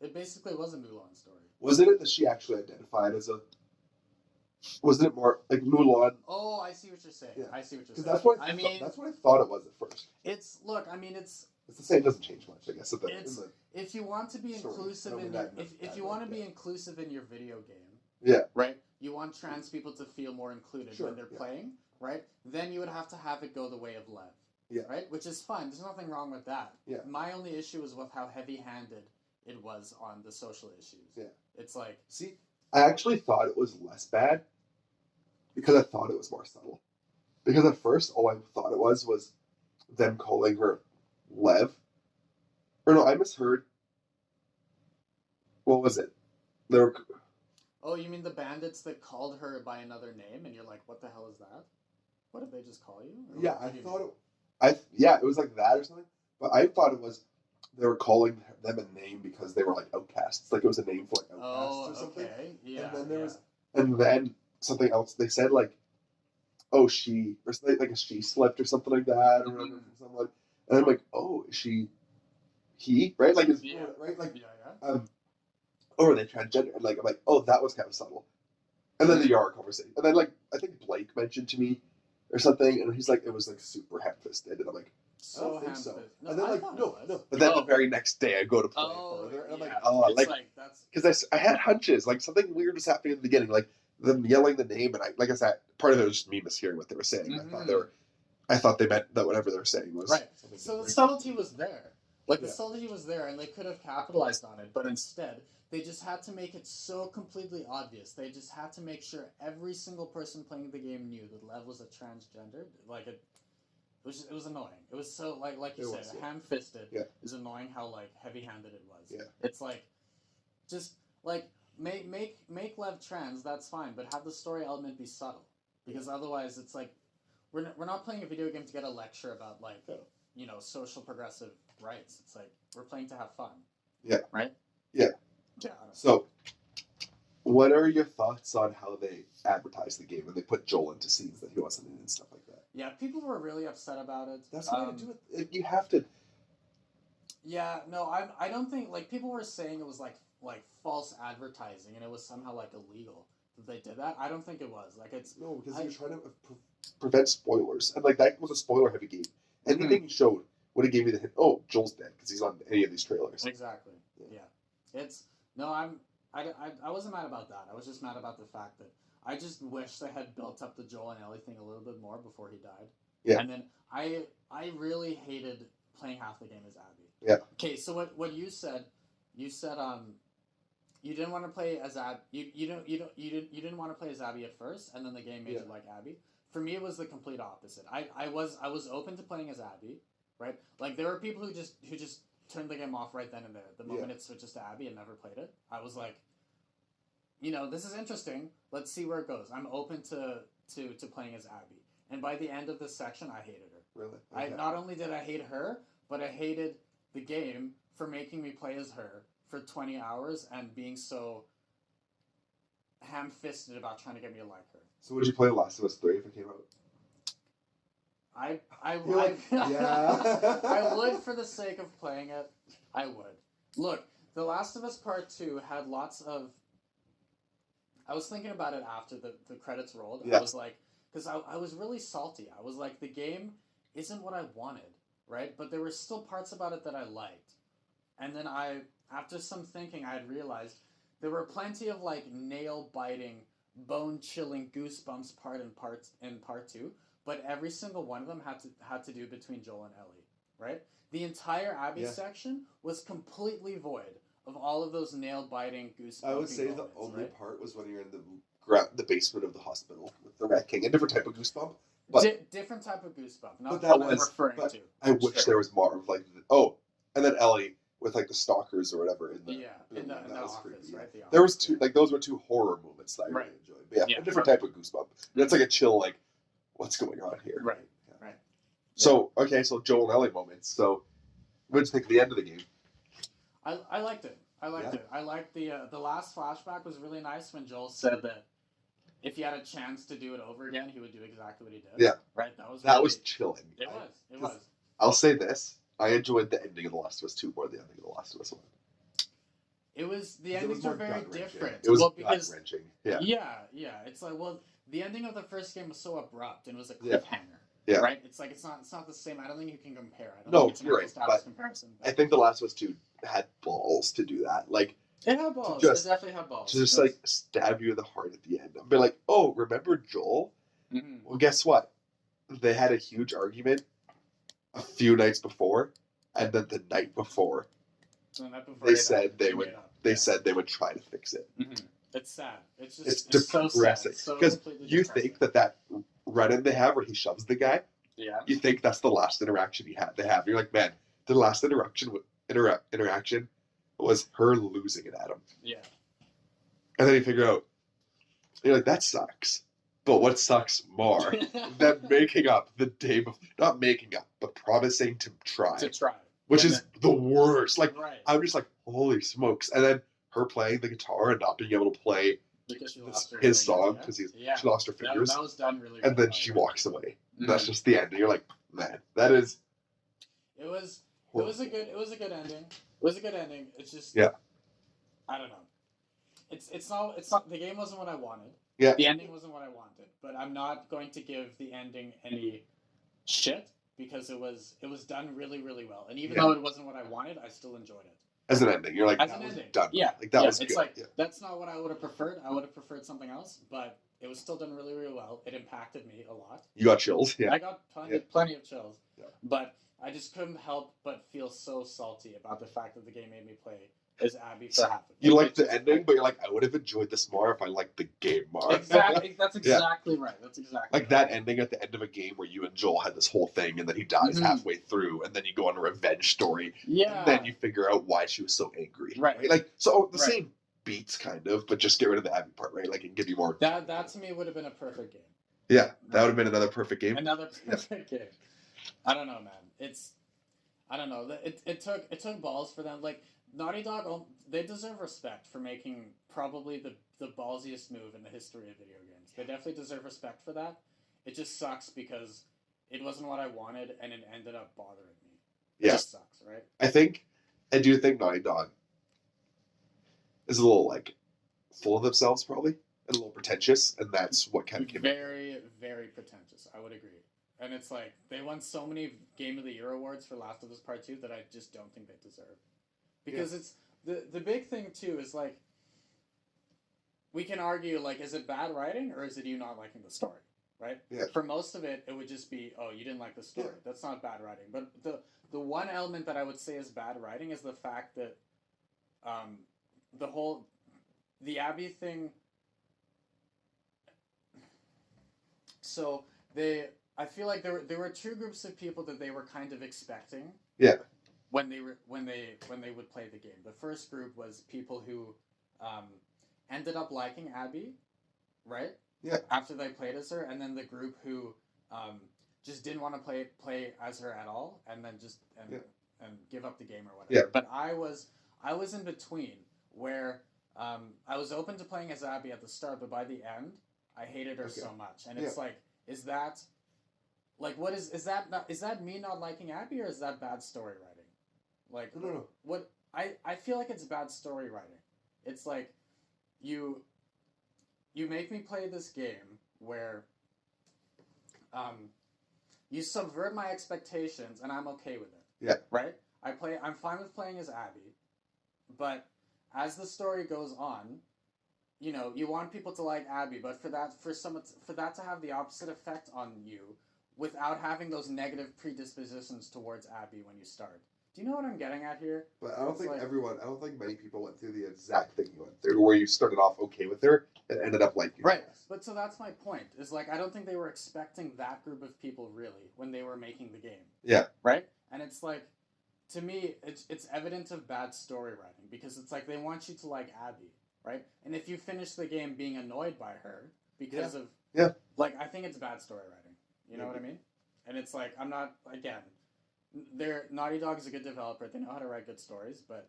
S2: It basically was a Mulan story.
S1: Wasn't it that she actually identified as a... Wasn't it more like Mulan?
S2: Oh, I see what you're saying. Yeah. I see what you're saying.
S1: That's what that's what I thought it was at first.
S2: It's
S1: the same. It doesn't change much, I guess.
S2: If you want to be inclusive if you want to be inclusive in your video game, right? You want trans people to feel more included when they're playing, right? Then you would have to have it go the way of Lev, right? Which is fine. There's nothing wrong with that.
S1: Yeah.
S2: My only issue is with how heavy-handed it was on the social issues.
S1: Yeah.
S2: It's like,
S1: see, I actually thought it was less bad because I thought it was more subtle. Because at first, all I thought it was them calling her Lev. Or no, I misheard. What was it? They were...
S2: Oh, you mean the bandits that called her by another name, and you're like, what the hell is that? What did they just call you?
S1: Yeah, I thought it was like that or something. But I thought it was they were calling them a name because they were like outcasts. Like it was a name for like outcasts or something.
S2: Okay. Yeah.
S1: And then and then something else. They said like, oh, she, or something like a she slipped or something like that, or whatever. Something. And I'm like, oh, is she, he, right? Like, right? Like, or are they transgender? And like, I'm like, oh, that was kind of subtle. And then the Yara conversation, and then like, I think Blake mentioned to me or something, and he's like, it was like super ham-fisted, and I'm like, I don't think so. No, and then like, no. But then the very next day, I go to play further, and I'm like, oh, like because I had hunches, like something weird was happening in the beginning, like them yelling the name, and I said, part of it was just me mishearing what they were saying. Mm-hmm. I thought they meant that whatever they were saying was
S2: right. So the subtlety was there. Like, the subtlety was there, and they could have capitalized on it, but instead, they just had to make it so completely obvious. They just had to make sure every single person playing the game knew that Lev was a transgender. Like, it was annoying. It was so, like you said, ham-fisted. Yeah. It was annoying how, like, heavy-handed it was.
S1: Yeah.
S2: It's like, just, like, make Lev trans, that's fine, but have the story element be subtle. Because otherwise, it's like, we're not playing a video game to get a lecture about, like, social progressive rights. It's like, we're playing to have fun.
S1: Yeah.
S2: Right?
S1: Yeah.
S2: Yeah.
S1: So, what are your thoughts on how they advertised the game and they put Joel into scenes that he wasn't in and stuff like that?
S2: Yeah, people were really upset about it.
S1: That's what you do it. You have to.
S2: Yeah, no, I don't think, like, people were saying it was like false advertising and it was somehow like illegal that they did that. I don't think it was. Like, it's
S1: no, because you're trying to prevent spoilers, and like that was a spoiler heavy game. Anything you showed would have gave you the hint. Oh, Joel's dead because he's on any of these trailers.
S2: Exactly. Yeah. It's no, I wasn't mad about that. I was just mad about the fact that I just wish they had built up the Joel and Ellie thing a little bit more before he died.
S1: Yeah.
S2: And then I really hated playing half the game as Abby.
S1: Yeah.
S2: Okay, so what you said you didn't want to play as Abby. You didn't want to play as Abby at first, and then the game made you like Abby. For me, it was the complete opposite. I was open to playing as Abby, right? Like, there were people who just turned the game off right then and there. The moment it switches to Abby and never played it, I was like, this is interesting. Let's see where it goes. I'm open to playing as Abby. And by the end of this section, I hated her.
S1: Really? Okay.
S2: Not only did I hate her, but I hated the game for making me play as her for 20 hours and being so ham-fisted about trying to get me to like her.
S1: So would you play Last of Us 3 if it came out?
S2: I
S1: Yeah.
S2: I would for the sake of playing it. I would. Look, The Last of Us Part 2 had lots of... I was thinking about it after the credits rolled.
S1: Yeah.
S2: I was like... Because I was really salty. I was like, the game isn't what I wanted, right? But there were still parts about it that I liked. And then after some thinking, I had realized there were plenty of, like, nail-biting, bone-chilling goosebumps in part 2. But every single one of them had to do between Joel and Ellie, right? The entire Abby section was completely void of all of those nail-biting goosebumps.
S1: I would say the only part was when you're in the basement of the hospital with the Rat King. A different type of goosebump. But
S2: different type of goosebump. Not
S1: but that
S2: what
S1: was,
S2: I'm referring
S1: but
S2: to.
S1: I wish there was more of like... and then Ellie with like the stalkers or whatever in the...
S2: in the office,
S1: creepy.
S2: right? The office,
S1: there was two... Like those were two horror moments that I really enjoyed. But a different type of goosebump. That's like a chill, like... What's going on here?
S2: Right, right.
S1: So, okay, so Joel and Ellie moments. So, what did you think of the end of the game?
S2: I liked it. I liked it. I liked the last flashback was really nice when Joel said that if he had a chance to do it over again, he would do exactly what he did.
S1: Yeah.
S2: Right?
S1: That was chilling.
S2: It was.
S1: I'll say this. I enjoyed the ending of The Last of Us 2 more than the ending of The Last of Us 1.
S2: The endings were very different.
S1: It was gut-wrenching.
S2: Yeah. It's like, well, the ending of the first game was so abrupt and it was a cliffhanger.
S1: Yeah.
S2: Right? It's like it's not the same. I don't think you can compare.
S1: You're right. But I think The Last of Us 2 had balls to do that. Like,
S2: it had balls. It definitely had balls.
S1: To just like stab you in the heart at the end. I'd be like, oh, remember Joel?
S2: Mm-hmm.
S1: Well, guess what? They had a huge argument a few nights before, and then the night before, they said they would. They said they would try to fix it.
S2: Mm-hmm. It's sad. It's
S1: depressing because you think that run-in they have where he shoves the guy.
S2: Yeah.
S1: You think that's the last interaction they have. You're like, man, the last interaction was her losing it at him.
S2: Yeah.
S1: And then you figure out, you're like, that sucks. But what sucks more, them making up the day before, not making up, but promising to try. Which is the worst. Like, I'm just like, holy smokes. And then her playing the guitar and not being able to play his song because she lost her fingers.
S2: That was done really
S1: and then she walks away. Mm-hmm. That's just the end. And you're like, man, that is...
S2: It was a good ending. It was a good ending. It's just...
S1: Yeah.
S2: I don't know. It's not... The game wasn't what I wanted.
S1: Yeah.
S2: The ending wasn't what I wanted. But I'm not going to give the ending any shit because it was done really, really well. And even though it wasn't what I wanted, I still enjoyed it.
S1: As an ending. You're like,
S2: that was
S1: done.
S2: Yeah.
S1: Like, that was
S2: it's
S1: good.
S2: Like, that's not what I would have preferred. I would have preferred something else, but it was still done really, really well. It impacted me a lot.
S1: You got chills? Yeah.
S2: I got plenty of chills. Yeah. But I just couldn't help but feel so salty about the fact that the game made me play as Abby for half of it.
S1: You liked the ending, but you're like, I would have enjoyed this more if I liked the game more.
S2: Exactly. That's exactly right. That's exactly
S1: like that ending at the end of a game where you and Joel had this whole thing and then he dies halfway through and then you go on a revenge story.
S2: Yeah.
S1: And then you figure out why she was so angry.
S2: Right.
S1: Like, so the same beats kind of, but just get rid of the Abby part, right? Like, and give you more.
S2: That to me would have been a perfect game.
S1: Yeah. That would have been another perfect game.
S2: Another perfect game. I don't know, man. I don't know. It took balls for them. Like, Naughty Dog, they deserve respect for making probably the ballsiest move in the history of video games. They definitely deserve respect for that. It just sucks because it wasn't what I wanted and it ended up bothering me. It just sucks, right?
S1: I do think Naughty Dog is a little, like, full of themselves probably and a little pretentious, and that's what kind of came
S2: very, very pretentious. I would agree. And it's like, they won so many Game of the Year awards for Last of Us Part 2 that I just don't think they deserve. Because it's the big thing too is like we can argue like is it bad writing or is it you not liking the story, right?
S1: Yeah.
S2: For most of it, it would just be you didn't like the story. Yeah. That's not bad writing. But the one element that I would say is bad writing is the fact that the Abby thing. So I feel like there were two groups of people that they were kind of expecting.
S1: Yeah.
S2: When they would play the game. The first group was people who ended up liking Abby, right?
S1: Yeah.
S2: After they played as her, and then the group who just didn't want to play as her at all, and then and give up the game or whatever.
S1: Yeah.
S2: But I was in between where I was open to playing as Abby at the start, but by the end, I hated her so much. And it's like, is that like what is that? Is that me not liking Abby, or is that bad story writing? Like,
S1: No.
S2: what I feel like it's bad story writing. It's like you make me play this game where you subvert my expectations, and I'm okay with it.
S1: Yeah.
S2: Right? I'm fine with playing as Abby, but as the story goes on, you know, you want people to like Abby, but for that to have the opposite effect on you without having those negative predispositions towards Abby when you start. Do you know what I'm getting at here?
S1: But I don't think many people went through the exact thing you went through, where you started off okay with her and ended up liking her.
S2: Right. But so that's my point. Is like I don't think they were expecting that group of people really when they were making the game.
S1: Yeah.
S2: Right? And it's like, to me, it's evidence of bad story writing, because it's like they want you to like Abby, right? And if you finish the game being annoyed by her because of like, I think it's bad story writing. You know what I mean? And it's like, I'm not, again, Naughty Dog is a good developer. They know how to write good stories, but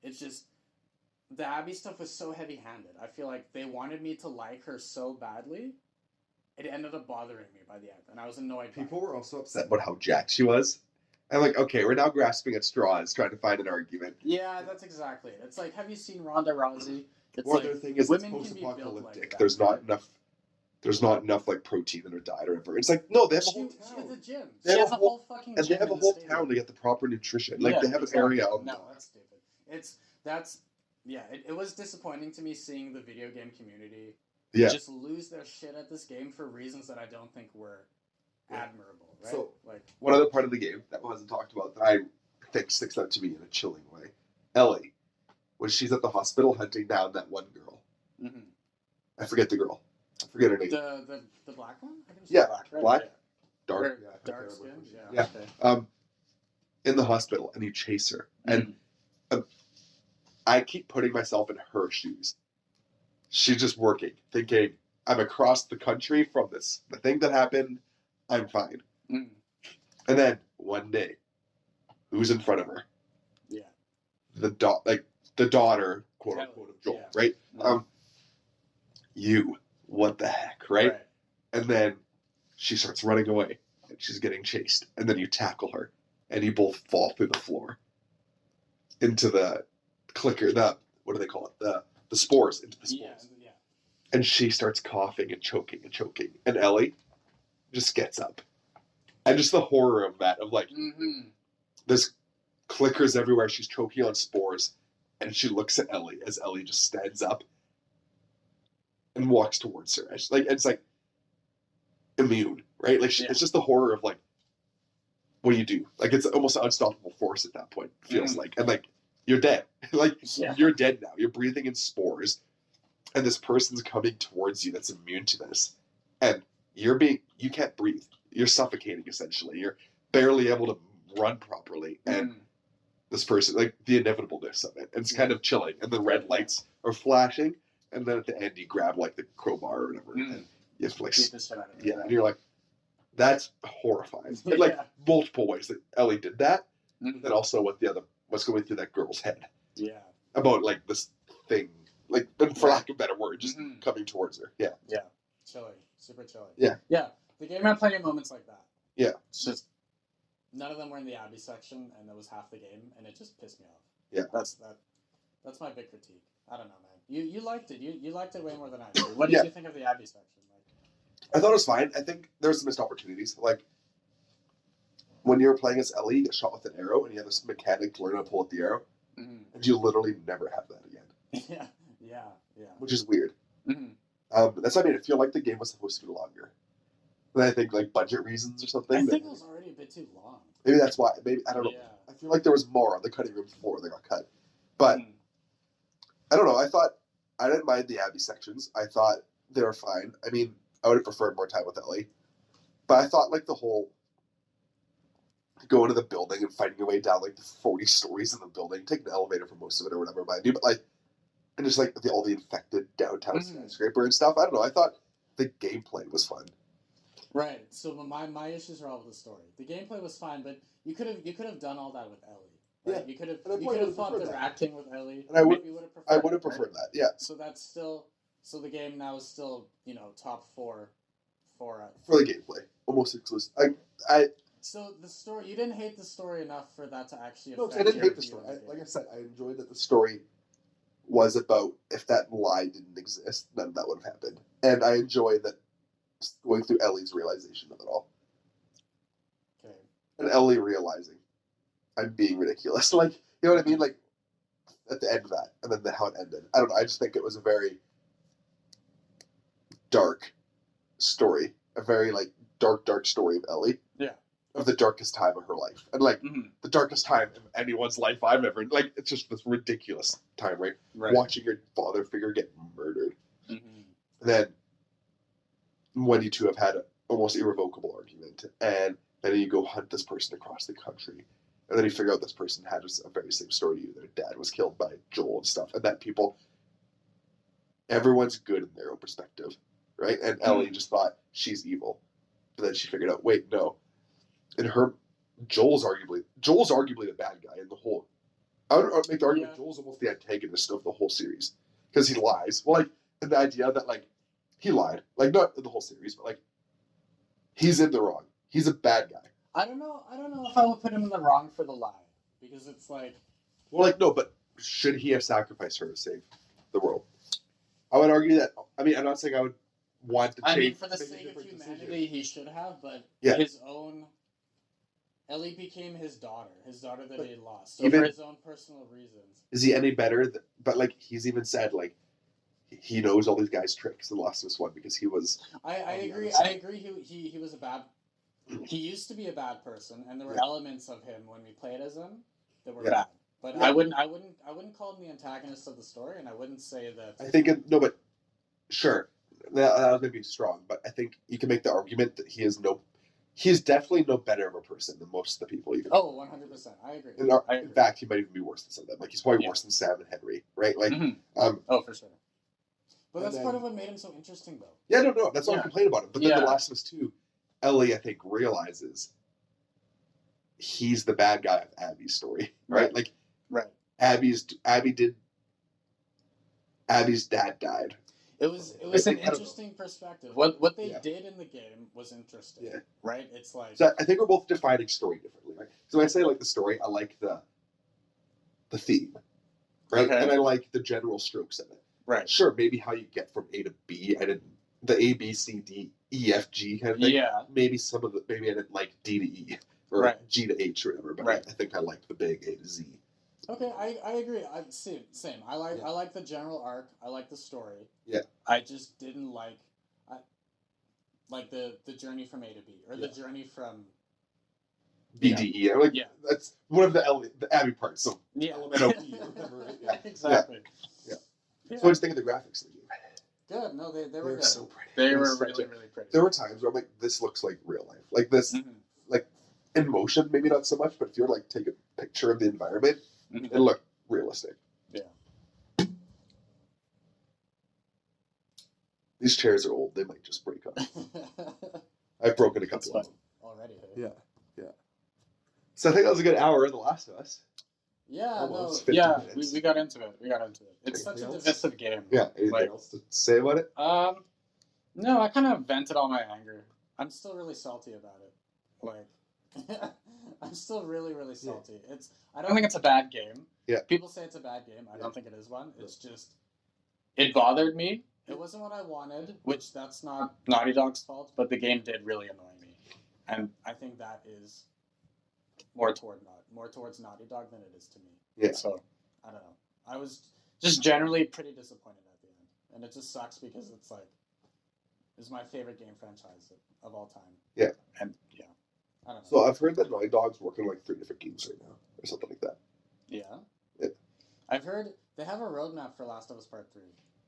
S2: it's just the Abby stuff was so heavy-handed. I feel like they wanted me to like her so badly, it ended up bothering me by the end, and I was annoyed.
S1: People were also upset about how jacked she was. I'm like, okay, we're now grasping at straws, trying to find an argument.
S2: Yeah, that's exactly it. It's like, have you seen Ronda Rousey? It's
S1: or
S2: like,
S1: their thing is it's post-apocalyptic. Like there's not enough like protein in her diet or whatever. It's like, no, they have a whole town.
S2: She has a gym.
S1: She
S2: has a whole fucking gym.
S1: And they have a whole town to get the proper nutrition. Like they have an area.
S2: No, that's stupid. It was disappointing to me seeing the video game community just lose their shit at this game for reasons that I don't think were admirable. Right?
S1: So,
S2: like,
S1: one other part of the game that wasn't talked about that I think sticks out to me in a chilling way, Ellie, when she's at the hospital hunting down that one girl.
S2: Mm-hmm.
S1: I forget the girl. I forget her name.
S2: The black one? I think
S1: black, dark,
S2: dark skin.
S1: Yeah. Okay. In the hospital, and you chase her, and I keep putting myself in her shoes. She's just working, thinking, I'm across the country from the thing that happened. I'm fine.
S2: Mm.
S1: And then one day, who's in front of her?
S2: Yeah.
S1: The daughter, quote unquote, of Joel, right?
S2: Mm.
S1: What the heck, right? And then she starts running away, and she's getting chased, and then you tackle her, and you both fall through the floor into the clicker. What do they call it? The spores, into the spores.
S2: Yeah.
S1: And she starts coughing and choking, and Ellie just gets up. And just the horror of that, of like, there's clickers everywhere. She's choking on spores, and she looks at Ellie as Ellie just stands up and walks towards her. It's like immune, right? Like it's just the horror of like, what do you do? Like it's almost an unstoppable force at that point. It feels like, and like you're dead. Like you're dead now. You're breathing in spores, and this person's coming towards you that's immune to this, and you can't breathe. You're suffocating essentially. You're barely able to run properly, and this person, like the inevitableness of it, and it's kind of chilling. And the red lights are flashing, and then at the end you grab like the crowbar or whatever, and you have to like and you're like, that's horrifying. And like multiple ways that Ellie did that, and also what's going through that girl's head. Yeah. About like this thing, like for lack of a better word, just coming towards her. Yeah.
S2: Yeah. Chilly. Super chilly.
S1: Yeah.
S2: Yeah. The game had plenty of moments like that.
S1: Yeah.
S2: It's just none of them were in the Abby section, and that was half the game, and it just pissed me off.
S1: Yeah.
S2: That's my big critique. I don't know, man. You liked it. You liked it way more than I did. What did you think of the Abby section?
S1: I thought it was fine. I think there were some missed opportunities. Like when you're playing as Ellie, you get shot with an arrow, and you have this mechanic to learn how to pull out the arrow, and you literally never have that again.
S2: Yeah.
S1: Which is weird. That's what I made it feel like the game was supposed to be longer. But I think like budget reasons or something.
S2: I think it was already a bit too long.
S1: Maybe that's why. Maybe I don't know. I feel like there was more on the cutting room floor that got cut. But I don't know. I didn't mind the Abby sections. I thought they were fine. I mean, I would have preferred more time with Ellie. But I thought like the whole going to the building and fighting your way down like the 40 stories in the building, taking the elevator for most of it or whatever, mind you, but like, and just like all the infected downtown skyscraper and stuff. I don't know. I thought the gameplay was fun.
S2: Right. So my issues are all with the story. The gameplay was fine, but you could have done all that with Ellie. Right?
S1: Yeah.
S2: You could have
S1: And I
S2: you
S1: probably
S2: could have
S1: would've
S2: thought
S1: preferred
S2: the
S1: that.
S2: acting with Ellie.
S1: And I would-
S2: maybe would have preferred.
S1: I would have
S2: it, right?
S1: preferred that. Yeah.
S2: So that's still the game now is still top four for
S1: For the gameplay, almost exclusive. I
S2: So the story, you didn't hate the story enough for that to actually
S1: no,
S2: affect
S1: 'cause I didn't
S2: your
S1: hate the
S2: review
S1: story.
S2: of the game.
S1: Like I said, I enjoyed that the story was about if that lie didn't exist, then that would have happened. And I enjoy that going through Ellie's realization of it all.
S2: Okay.
S1: And Ellie realizing I'm being ridiculous. Like, you know what I mean? Like, at the end of that, and then how it ended. I don't know. I just think it was a very dark story. A very, like, dark story of Ellie.
S2: Yeah.
S1: Of the darkest time of her life. And, like, the darkest time in anyone's life I've ever... Like, it's just this ridiculous time, right? Watching your father figure get murdered.
S2: Mm-hmm.
S1: Then, when you two have had an almost irrevocable argument, and then you go hunt this person across the country, and then you figure out this person had a very same story to you. Their dad was killed by Joel and stuff, and that people... Everyone's good in their own perspective, right? And Ellie just thought she's evil. But then she figured out, wait, no. And Joel's arguably the bad guy in the whole... I would make the argument Joel's almost the antagonist of the whole series. Because he lies. Well, like, and the idea that, like, he lied. Like, not in the whole series, but, like, he's in the wrong. He's a bad guy.
S2: I don't know if I would put him in the wrong for the lie. Because it's like...
S1: Well, like, no, but should he have sacrificed her to save the world? I would argue that... I mean, I'm not saying I would want to change...
S2: I mean, for the sake of humanity, he should have, but his own... Ellie became his daughter that he had lost. So for his own personal reasons.
S1: Is he any better? But, like, he's even said, like, he knows all these guys' tricks in the last one because he was...
S2: I agree. He was a bad... He used to be a bad person, and there were elements of him when we played as him that were bad. But I wouldn't call him the antagonist of the story, and I wouldn't say that...
S1: I think... No, but... Sure. That was going to be strong, but I think you can make the argument that he is definitely no better of a person than most of the people you can.
S2: Oh, 100%. I agree.
S1: In fact, he might even be worse than some of them. Like, he's probably worse than Sam and Henry, right? Like,
S2: oh, for sure. But that's part of what made him so interesting, though.
S1: Yeah, no. That's what I complain about him. But then The Last of Us 2, Ellie, I think, realizes he's the bad guy of Abby's story, right? Like, Abby's dad died.
S2: It was an interesting perspective. What they did in the game was interesting. Yeah. Right? It's like...
S1: So I think we're both defining story differently, right? So when I say I like the story, I like the theme, right? Okay. And I like the general strokes of it. Right. Sure, maybe how you get from A to B, I didn't... The A, B, C, D, E, F, G kind of thing. Yeah. Maybe I didn't like D to E, or G to H or whatever, but I think I liked the big A to Z.
S2: Okay, I agree. Same. I like the general arc. I like the story.
S1: Yeah.
S2: I just didn't like the journey from A to B, or the journey from
S1: B to E. Like, that's one of the Abby parts. So element of E or whatever, right? Yeah.
S2: Exactly.
S1: Yeah. So what did you think of the graphics of the game?
S2: Good. No, they were good.
S1: So pretty.
S2: They were really pretty.
S1: There were times where I'm like, this looks like real life. Like this, like in motion, maybe not so much, but if you're like take a picture of the environment. It looked realistic. Yeah. These chairs are old. They might just break up. I've broken a couple of them.
S2: Already.
S1: Yeah. So I think that was a good hour of The Last of Us.
S2: Yeah, we got into it. It's such a divisive game.
S1: Yeah. Anything else to say about it?
S2: No, I kind of vented all my anger. I'm still really salty about it. Like... I'm still really, really salty. Yeah. I don't think it's a bad game.
S1: Yeah.
S2: People say it's a bad game. I don't think it is one. It's just... It bothered me. It wasn't what I wanted, which that's not Naughty Dog's fault, but the game did really annoy me. And I think that is more towards Naughty Dog than it is to me.
S1: Yeah.
S2: So, I don't know. I was just generally pretty disappointed at the end. And it just sucks because it's my favorite game franchise of all time.
S1: Yeah.
S2: And, yeah. I don't know.
S1: So I've heard that Naughty Dog's working on like 3 different games right now, or something like that.
S2: Yeah. I've heard they have a roadmap for Last of Us Part 3.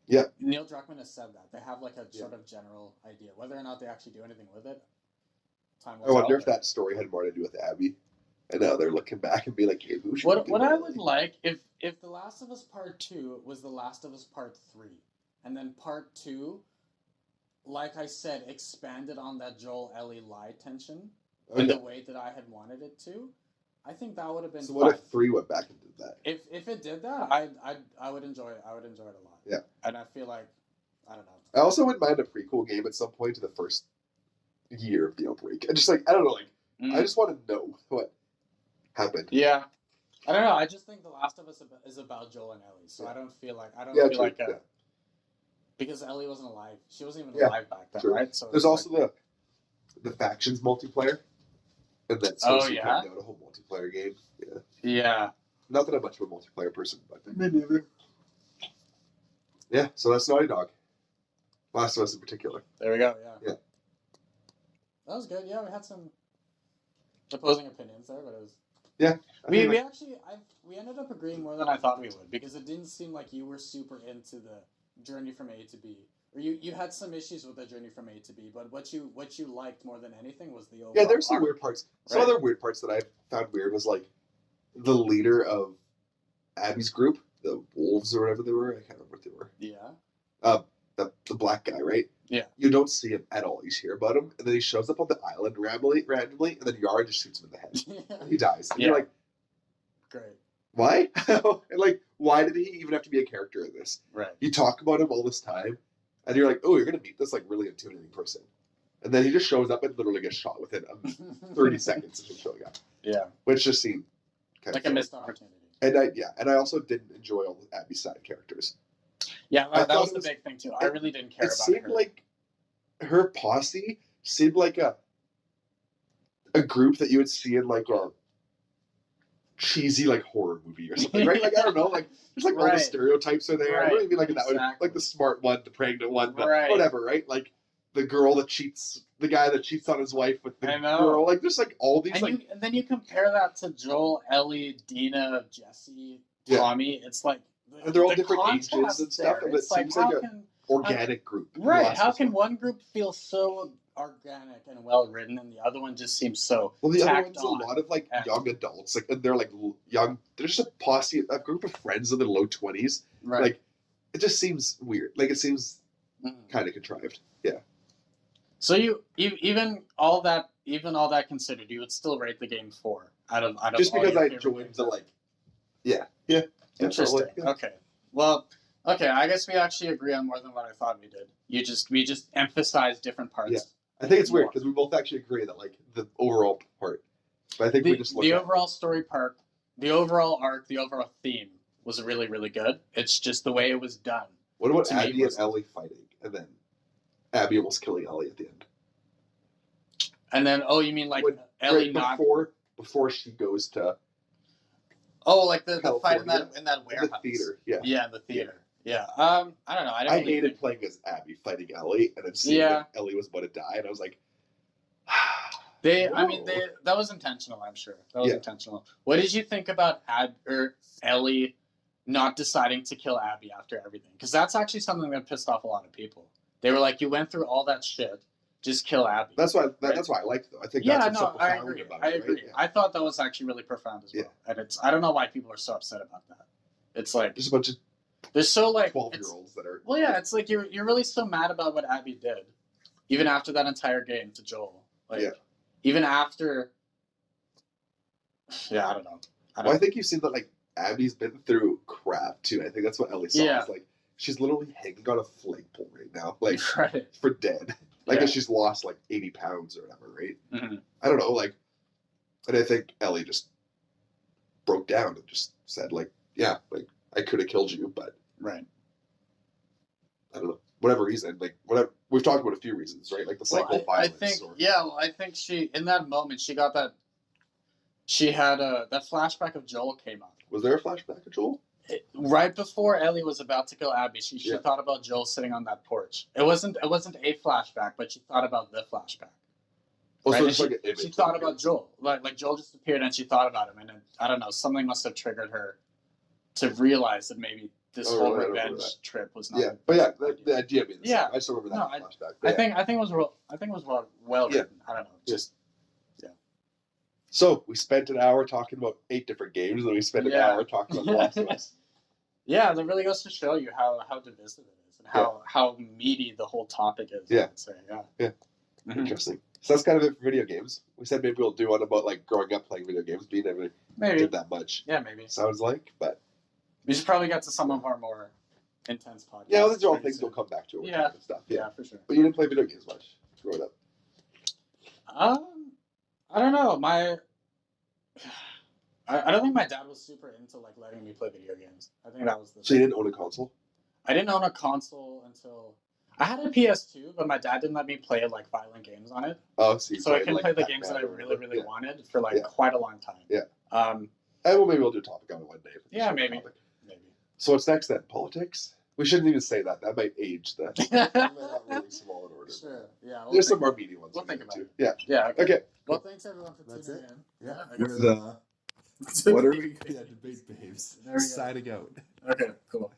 S1: Yeah.
S2: Neil Druckmann has said that. They have like a sort of general idea. Whether or not they actually do anything with it, time will tell.
S1: I wonder if that story had more to do with Abby. And now they're looking back and be like, hey, who should
S2: What I would like, if The Last of Us Part 2 was The Last of Us Part 3, and then Part 2 like I said, expanded on that Joel Ellie lie tension
S1: Okay.
S2: in the way that I had wanted it to, I think that would have been.
S1: So
S2: fun.
S1: what if 3 went back and did that?
S2: If it did that, I would enjoy it. I would enjoy it a lot.
S1: Yeah.
S2: And I feel like, I don't know.
S1: I also wouldn't mind a prequel game at some point to the first year of the outbreak. And just like, I don't know, like, I just want to know what happened.
S2: Yeah. I don't know. I just think The Last of Us is about Joel and Ellie, so I don't feel like because Ellie wasn't alive. She wasn't even alive back then, right? So
S1: there's also the factions multiplayer, and that's supposed to come out a whole multiplayer game. Yeah. Yeah. Not that I'm much of a multiplayer person, but me neither. Yeah. So that's Naughty Dog. Last of Us in particular.
S2: There we go. Yeah. Yeah. That was good. Yeah, we had some opposing opinions there, but it was. Yeah. We ended up agreeing more than I thought we would, because it didn't seem like you were super into the journey from A to B. Or you had some issues with the journey from A to B, but what you liked more than anything was the overall. Yeah,
S1: there's some weird parts. Some other weird parts that I found weird was like the leader of Abby's group, the Wolves or whatever they were. I can't remember what they were. Yeah. The black guy, right? Yeah. You don't see him at all. You hear about him, and then he shows up on the island randomly, and then Yara just shoots him in the head. And he dies. And you're like, great. Why? And like, why did he even have to be a character in this? Right. You talk about him all this time, and you're like, oh, you're going to meet this like really intimidating person. And then he just shows up and literally gets shot within 30 seconds of him showing up. Yeah. Which just seemed kind of like a missed opportunity. And I also didn't enjoy all the Abby side characters. Yeah, that was the big thing too. I really didn't care about her. It seemed like her posse seemed like a group that you would see in like a cheesy like horror movie or something, right? Like I don't know, like there's like all the stereotypes are there. I don't even like that one, like the smart one, the pregnant one, but whatever, right? Like the girl that cheats, the guy that cheats on his wife with the girl, like there's like all these and then you compare that to Joel, Ellie, Dina, Jesse, Tommy. It's like and they're all different ages and stuff, and it seems like an organic group. Right? How can one group feel so organic and well written, and the other one just seems so the other one's a lot of like young adults, like they're like young. There's just a posse, a group of friends in their low 20s. Right. Like it just seems weird. Like it seems kind of contrived. Yeah. So you even all that considered, you would still rate the game 4 out of just because I enjoyed the like. Yeah. Yeah. Interesting. Yeah. Okay. Well. Okay. I guess we actually agree on more than what I thought we did. We just emphasize different parts. Yeah. I think it's weird because we both actually agree that like the overall part, but I think we just look at the overall story part, the overall arc, the overall theme was really, really good. It's just the way it was done. What about Abby and Ellie fighting, and then Abby almost killing Ellie at the end? And then, you mean like Ellie not before she goes to? Oh, like the fight in that warehouse. The theater, yeah. Yeah, the theater. Yeah. I don't know. I hated playing as Abby fighting Ellie, and then seeing that Ellie was about to die, and I was like, that was intentional, I'm sure. That was intentional. What did you think about Ellie not deciding to kill Abby after everything? Because that's actually something that pissed off a lot of people. They were like, you went through all that shit, just kill Abby. That's why I liked it, though. I think that's what's so profound about it. I agree. Right? I thought that was actually really profound as well. And I don't know why people are so upset about that. It's like there's a bunch of there's so like 12-year-olds that are. Well, yeah, it's like you're really so mad about what Abby did, even after that entire game to Joel. Like, even after. Yeah, I don't know. I think you've seen that like Abby's been through crap too. I think that's what Ellie saw. Yeah. Is like she's literally hanging on a flagpole right now, like for dead. Like she's lost like 80 pounds or whatever, right? Mm-hmm. I don't know, like, and I think Ellie just broke down and just said like, yeah, like I could have killed you, but I don't know, whatever reason, like whatever. We've talked about a few reasons, right? Like the cycle of violence. I think she in that moment she got that. She had that flashback of Joel came up. Was there a flashback of Joel? Right before Ellie was about to kill Abby, she thought about Joel sitting on that porch. It wasn't a flashback, but she thought about the flashback. Oh, right? So she thought about Joel. Like Joel just appeared and she thought about him, and then, I don't know, something must have triggered her to realize that maybe this whole revenge trip was not. Yeah, but the idea being the same. I still remember that flashback. I think it was well written. I don't know, just. So we spent an hour talking about 8 different games, and then we spent an hour talking about The Last of Us.
S2: Yeah, that really goes to show you how divisive it is and how meaty the whole topic is.
S1: Yeah.
S2: I would say. Yeah.
S1: Yeah. Mm-hmm. Interesting. So that's kind of it for video games. We said maybe we'll do one about like growing up playing video games. We never did that much.
S2: Yeah, maybe.
S1: Sounds like, but
S2: we should probably get to some of our more intense podcasts.
S1: Yeah, well, these are all things we'll come back to.
S2: Yeah.
S1: And stuff.
S2: Yeah, for sure.
S1: But you didn't play video games much growing up.
S2: I don't know. I don't think my dad was super into like letting me play video games. I think that was the.
S1: So you didn't own a console?
S2: I didn't own a console until I had a PS2, but my dad didn't let me play like violent games on it.
S1: Oh,
S2: so I couldn't play the games that I really wanted for like quite a long time.
S1: Yeah. And well, maybe we'll do a topic on it one day.
S2: Yeah, maybe.
S1: So what's next then? Politics? We shouldn't even say that. That might age the. Not really small in order.
S2: Sure. Yeah.
S1: There's some more meaty ones.
S2: We'll think about it.
S1: Yeah.
S2: Yeah.
S1: Okay.
S2: Well, thanks everyone for tuning in.
S3: Yeah.
S1: What are we? Yeah, debate babes.
S2: There we go.
S3: Signing out.
S2: Okay. Cool.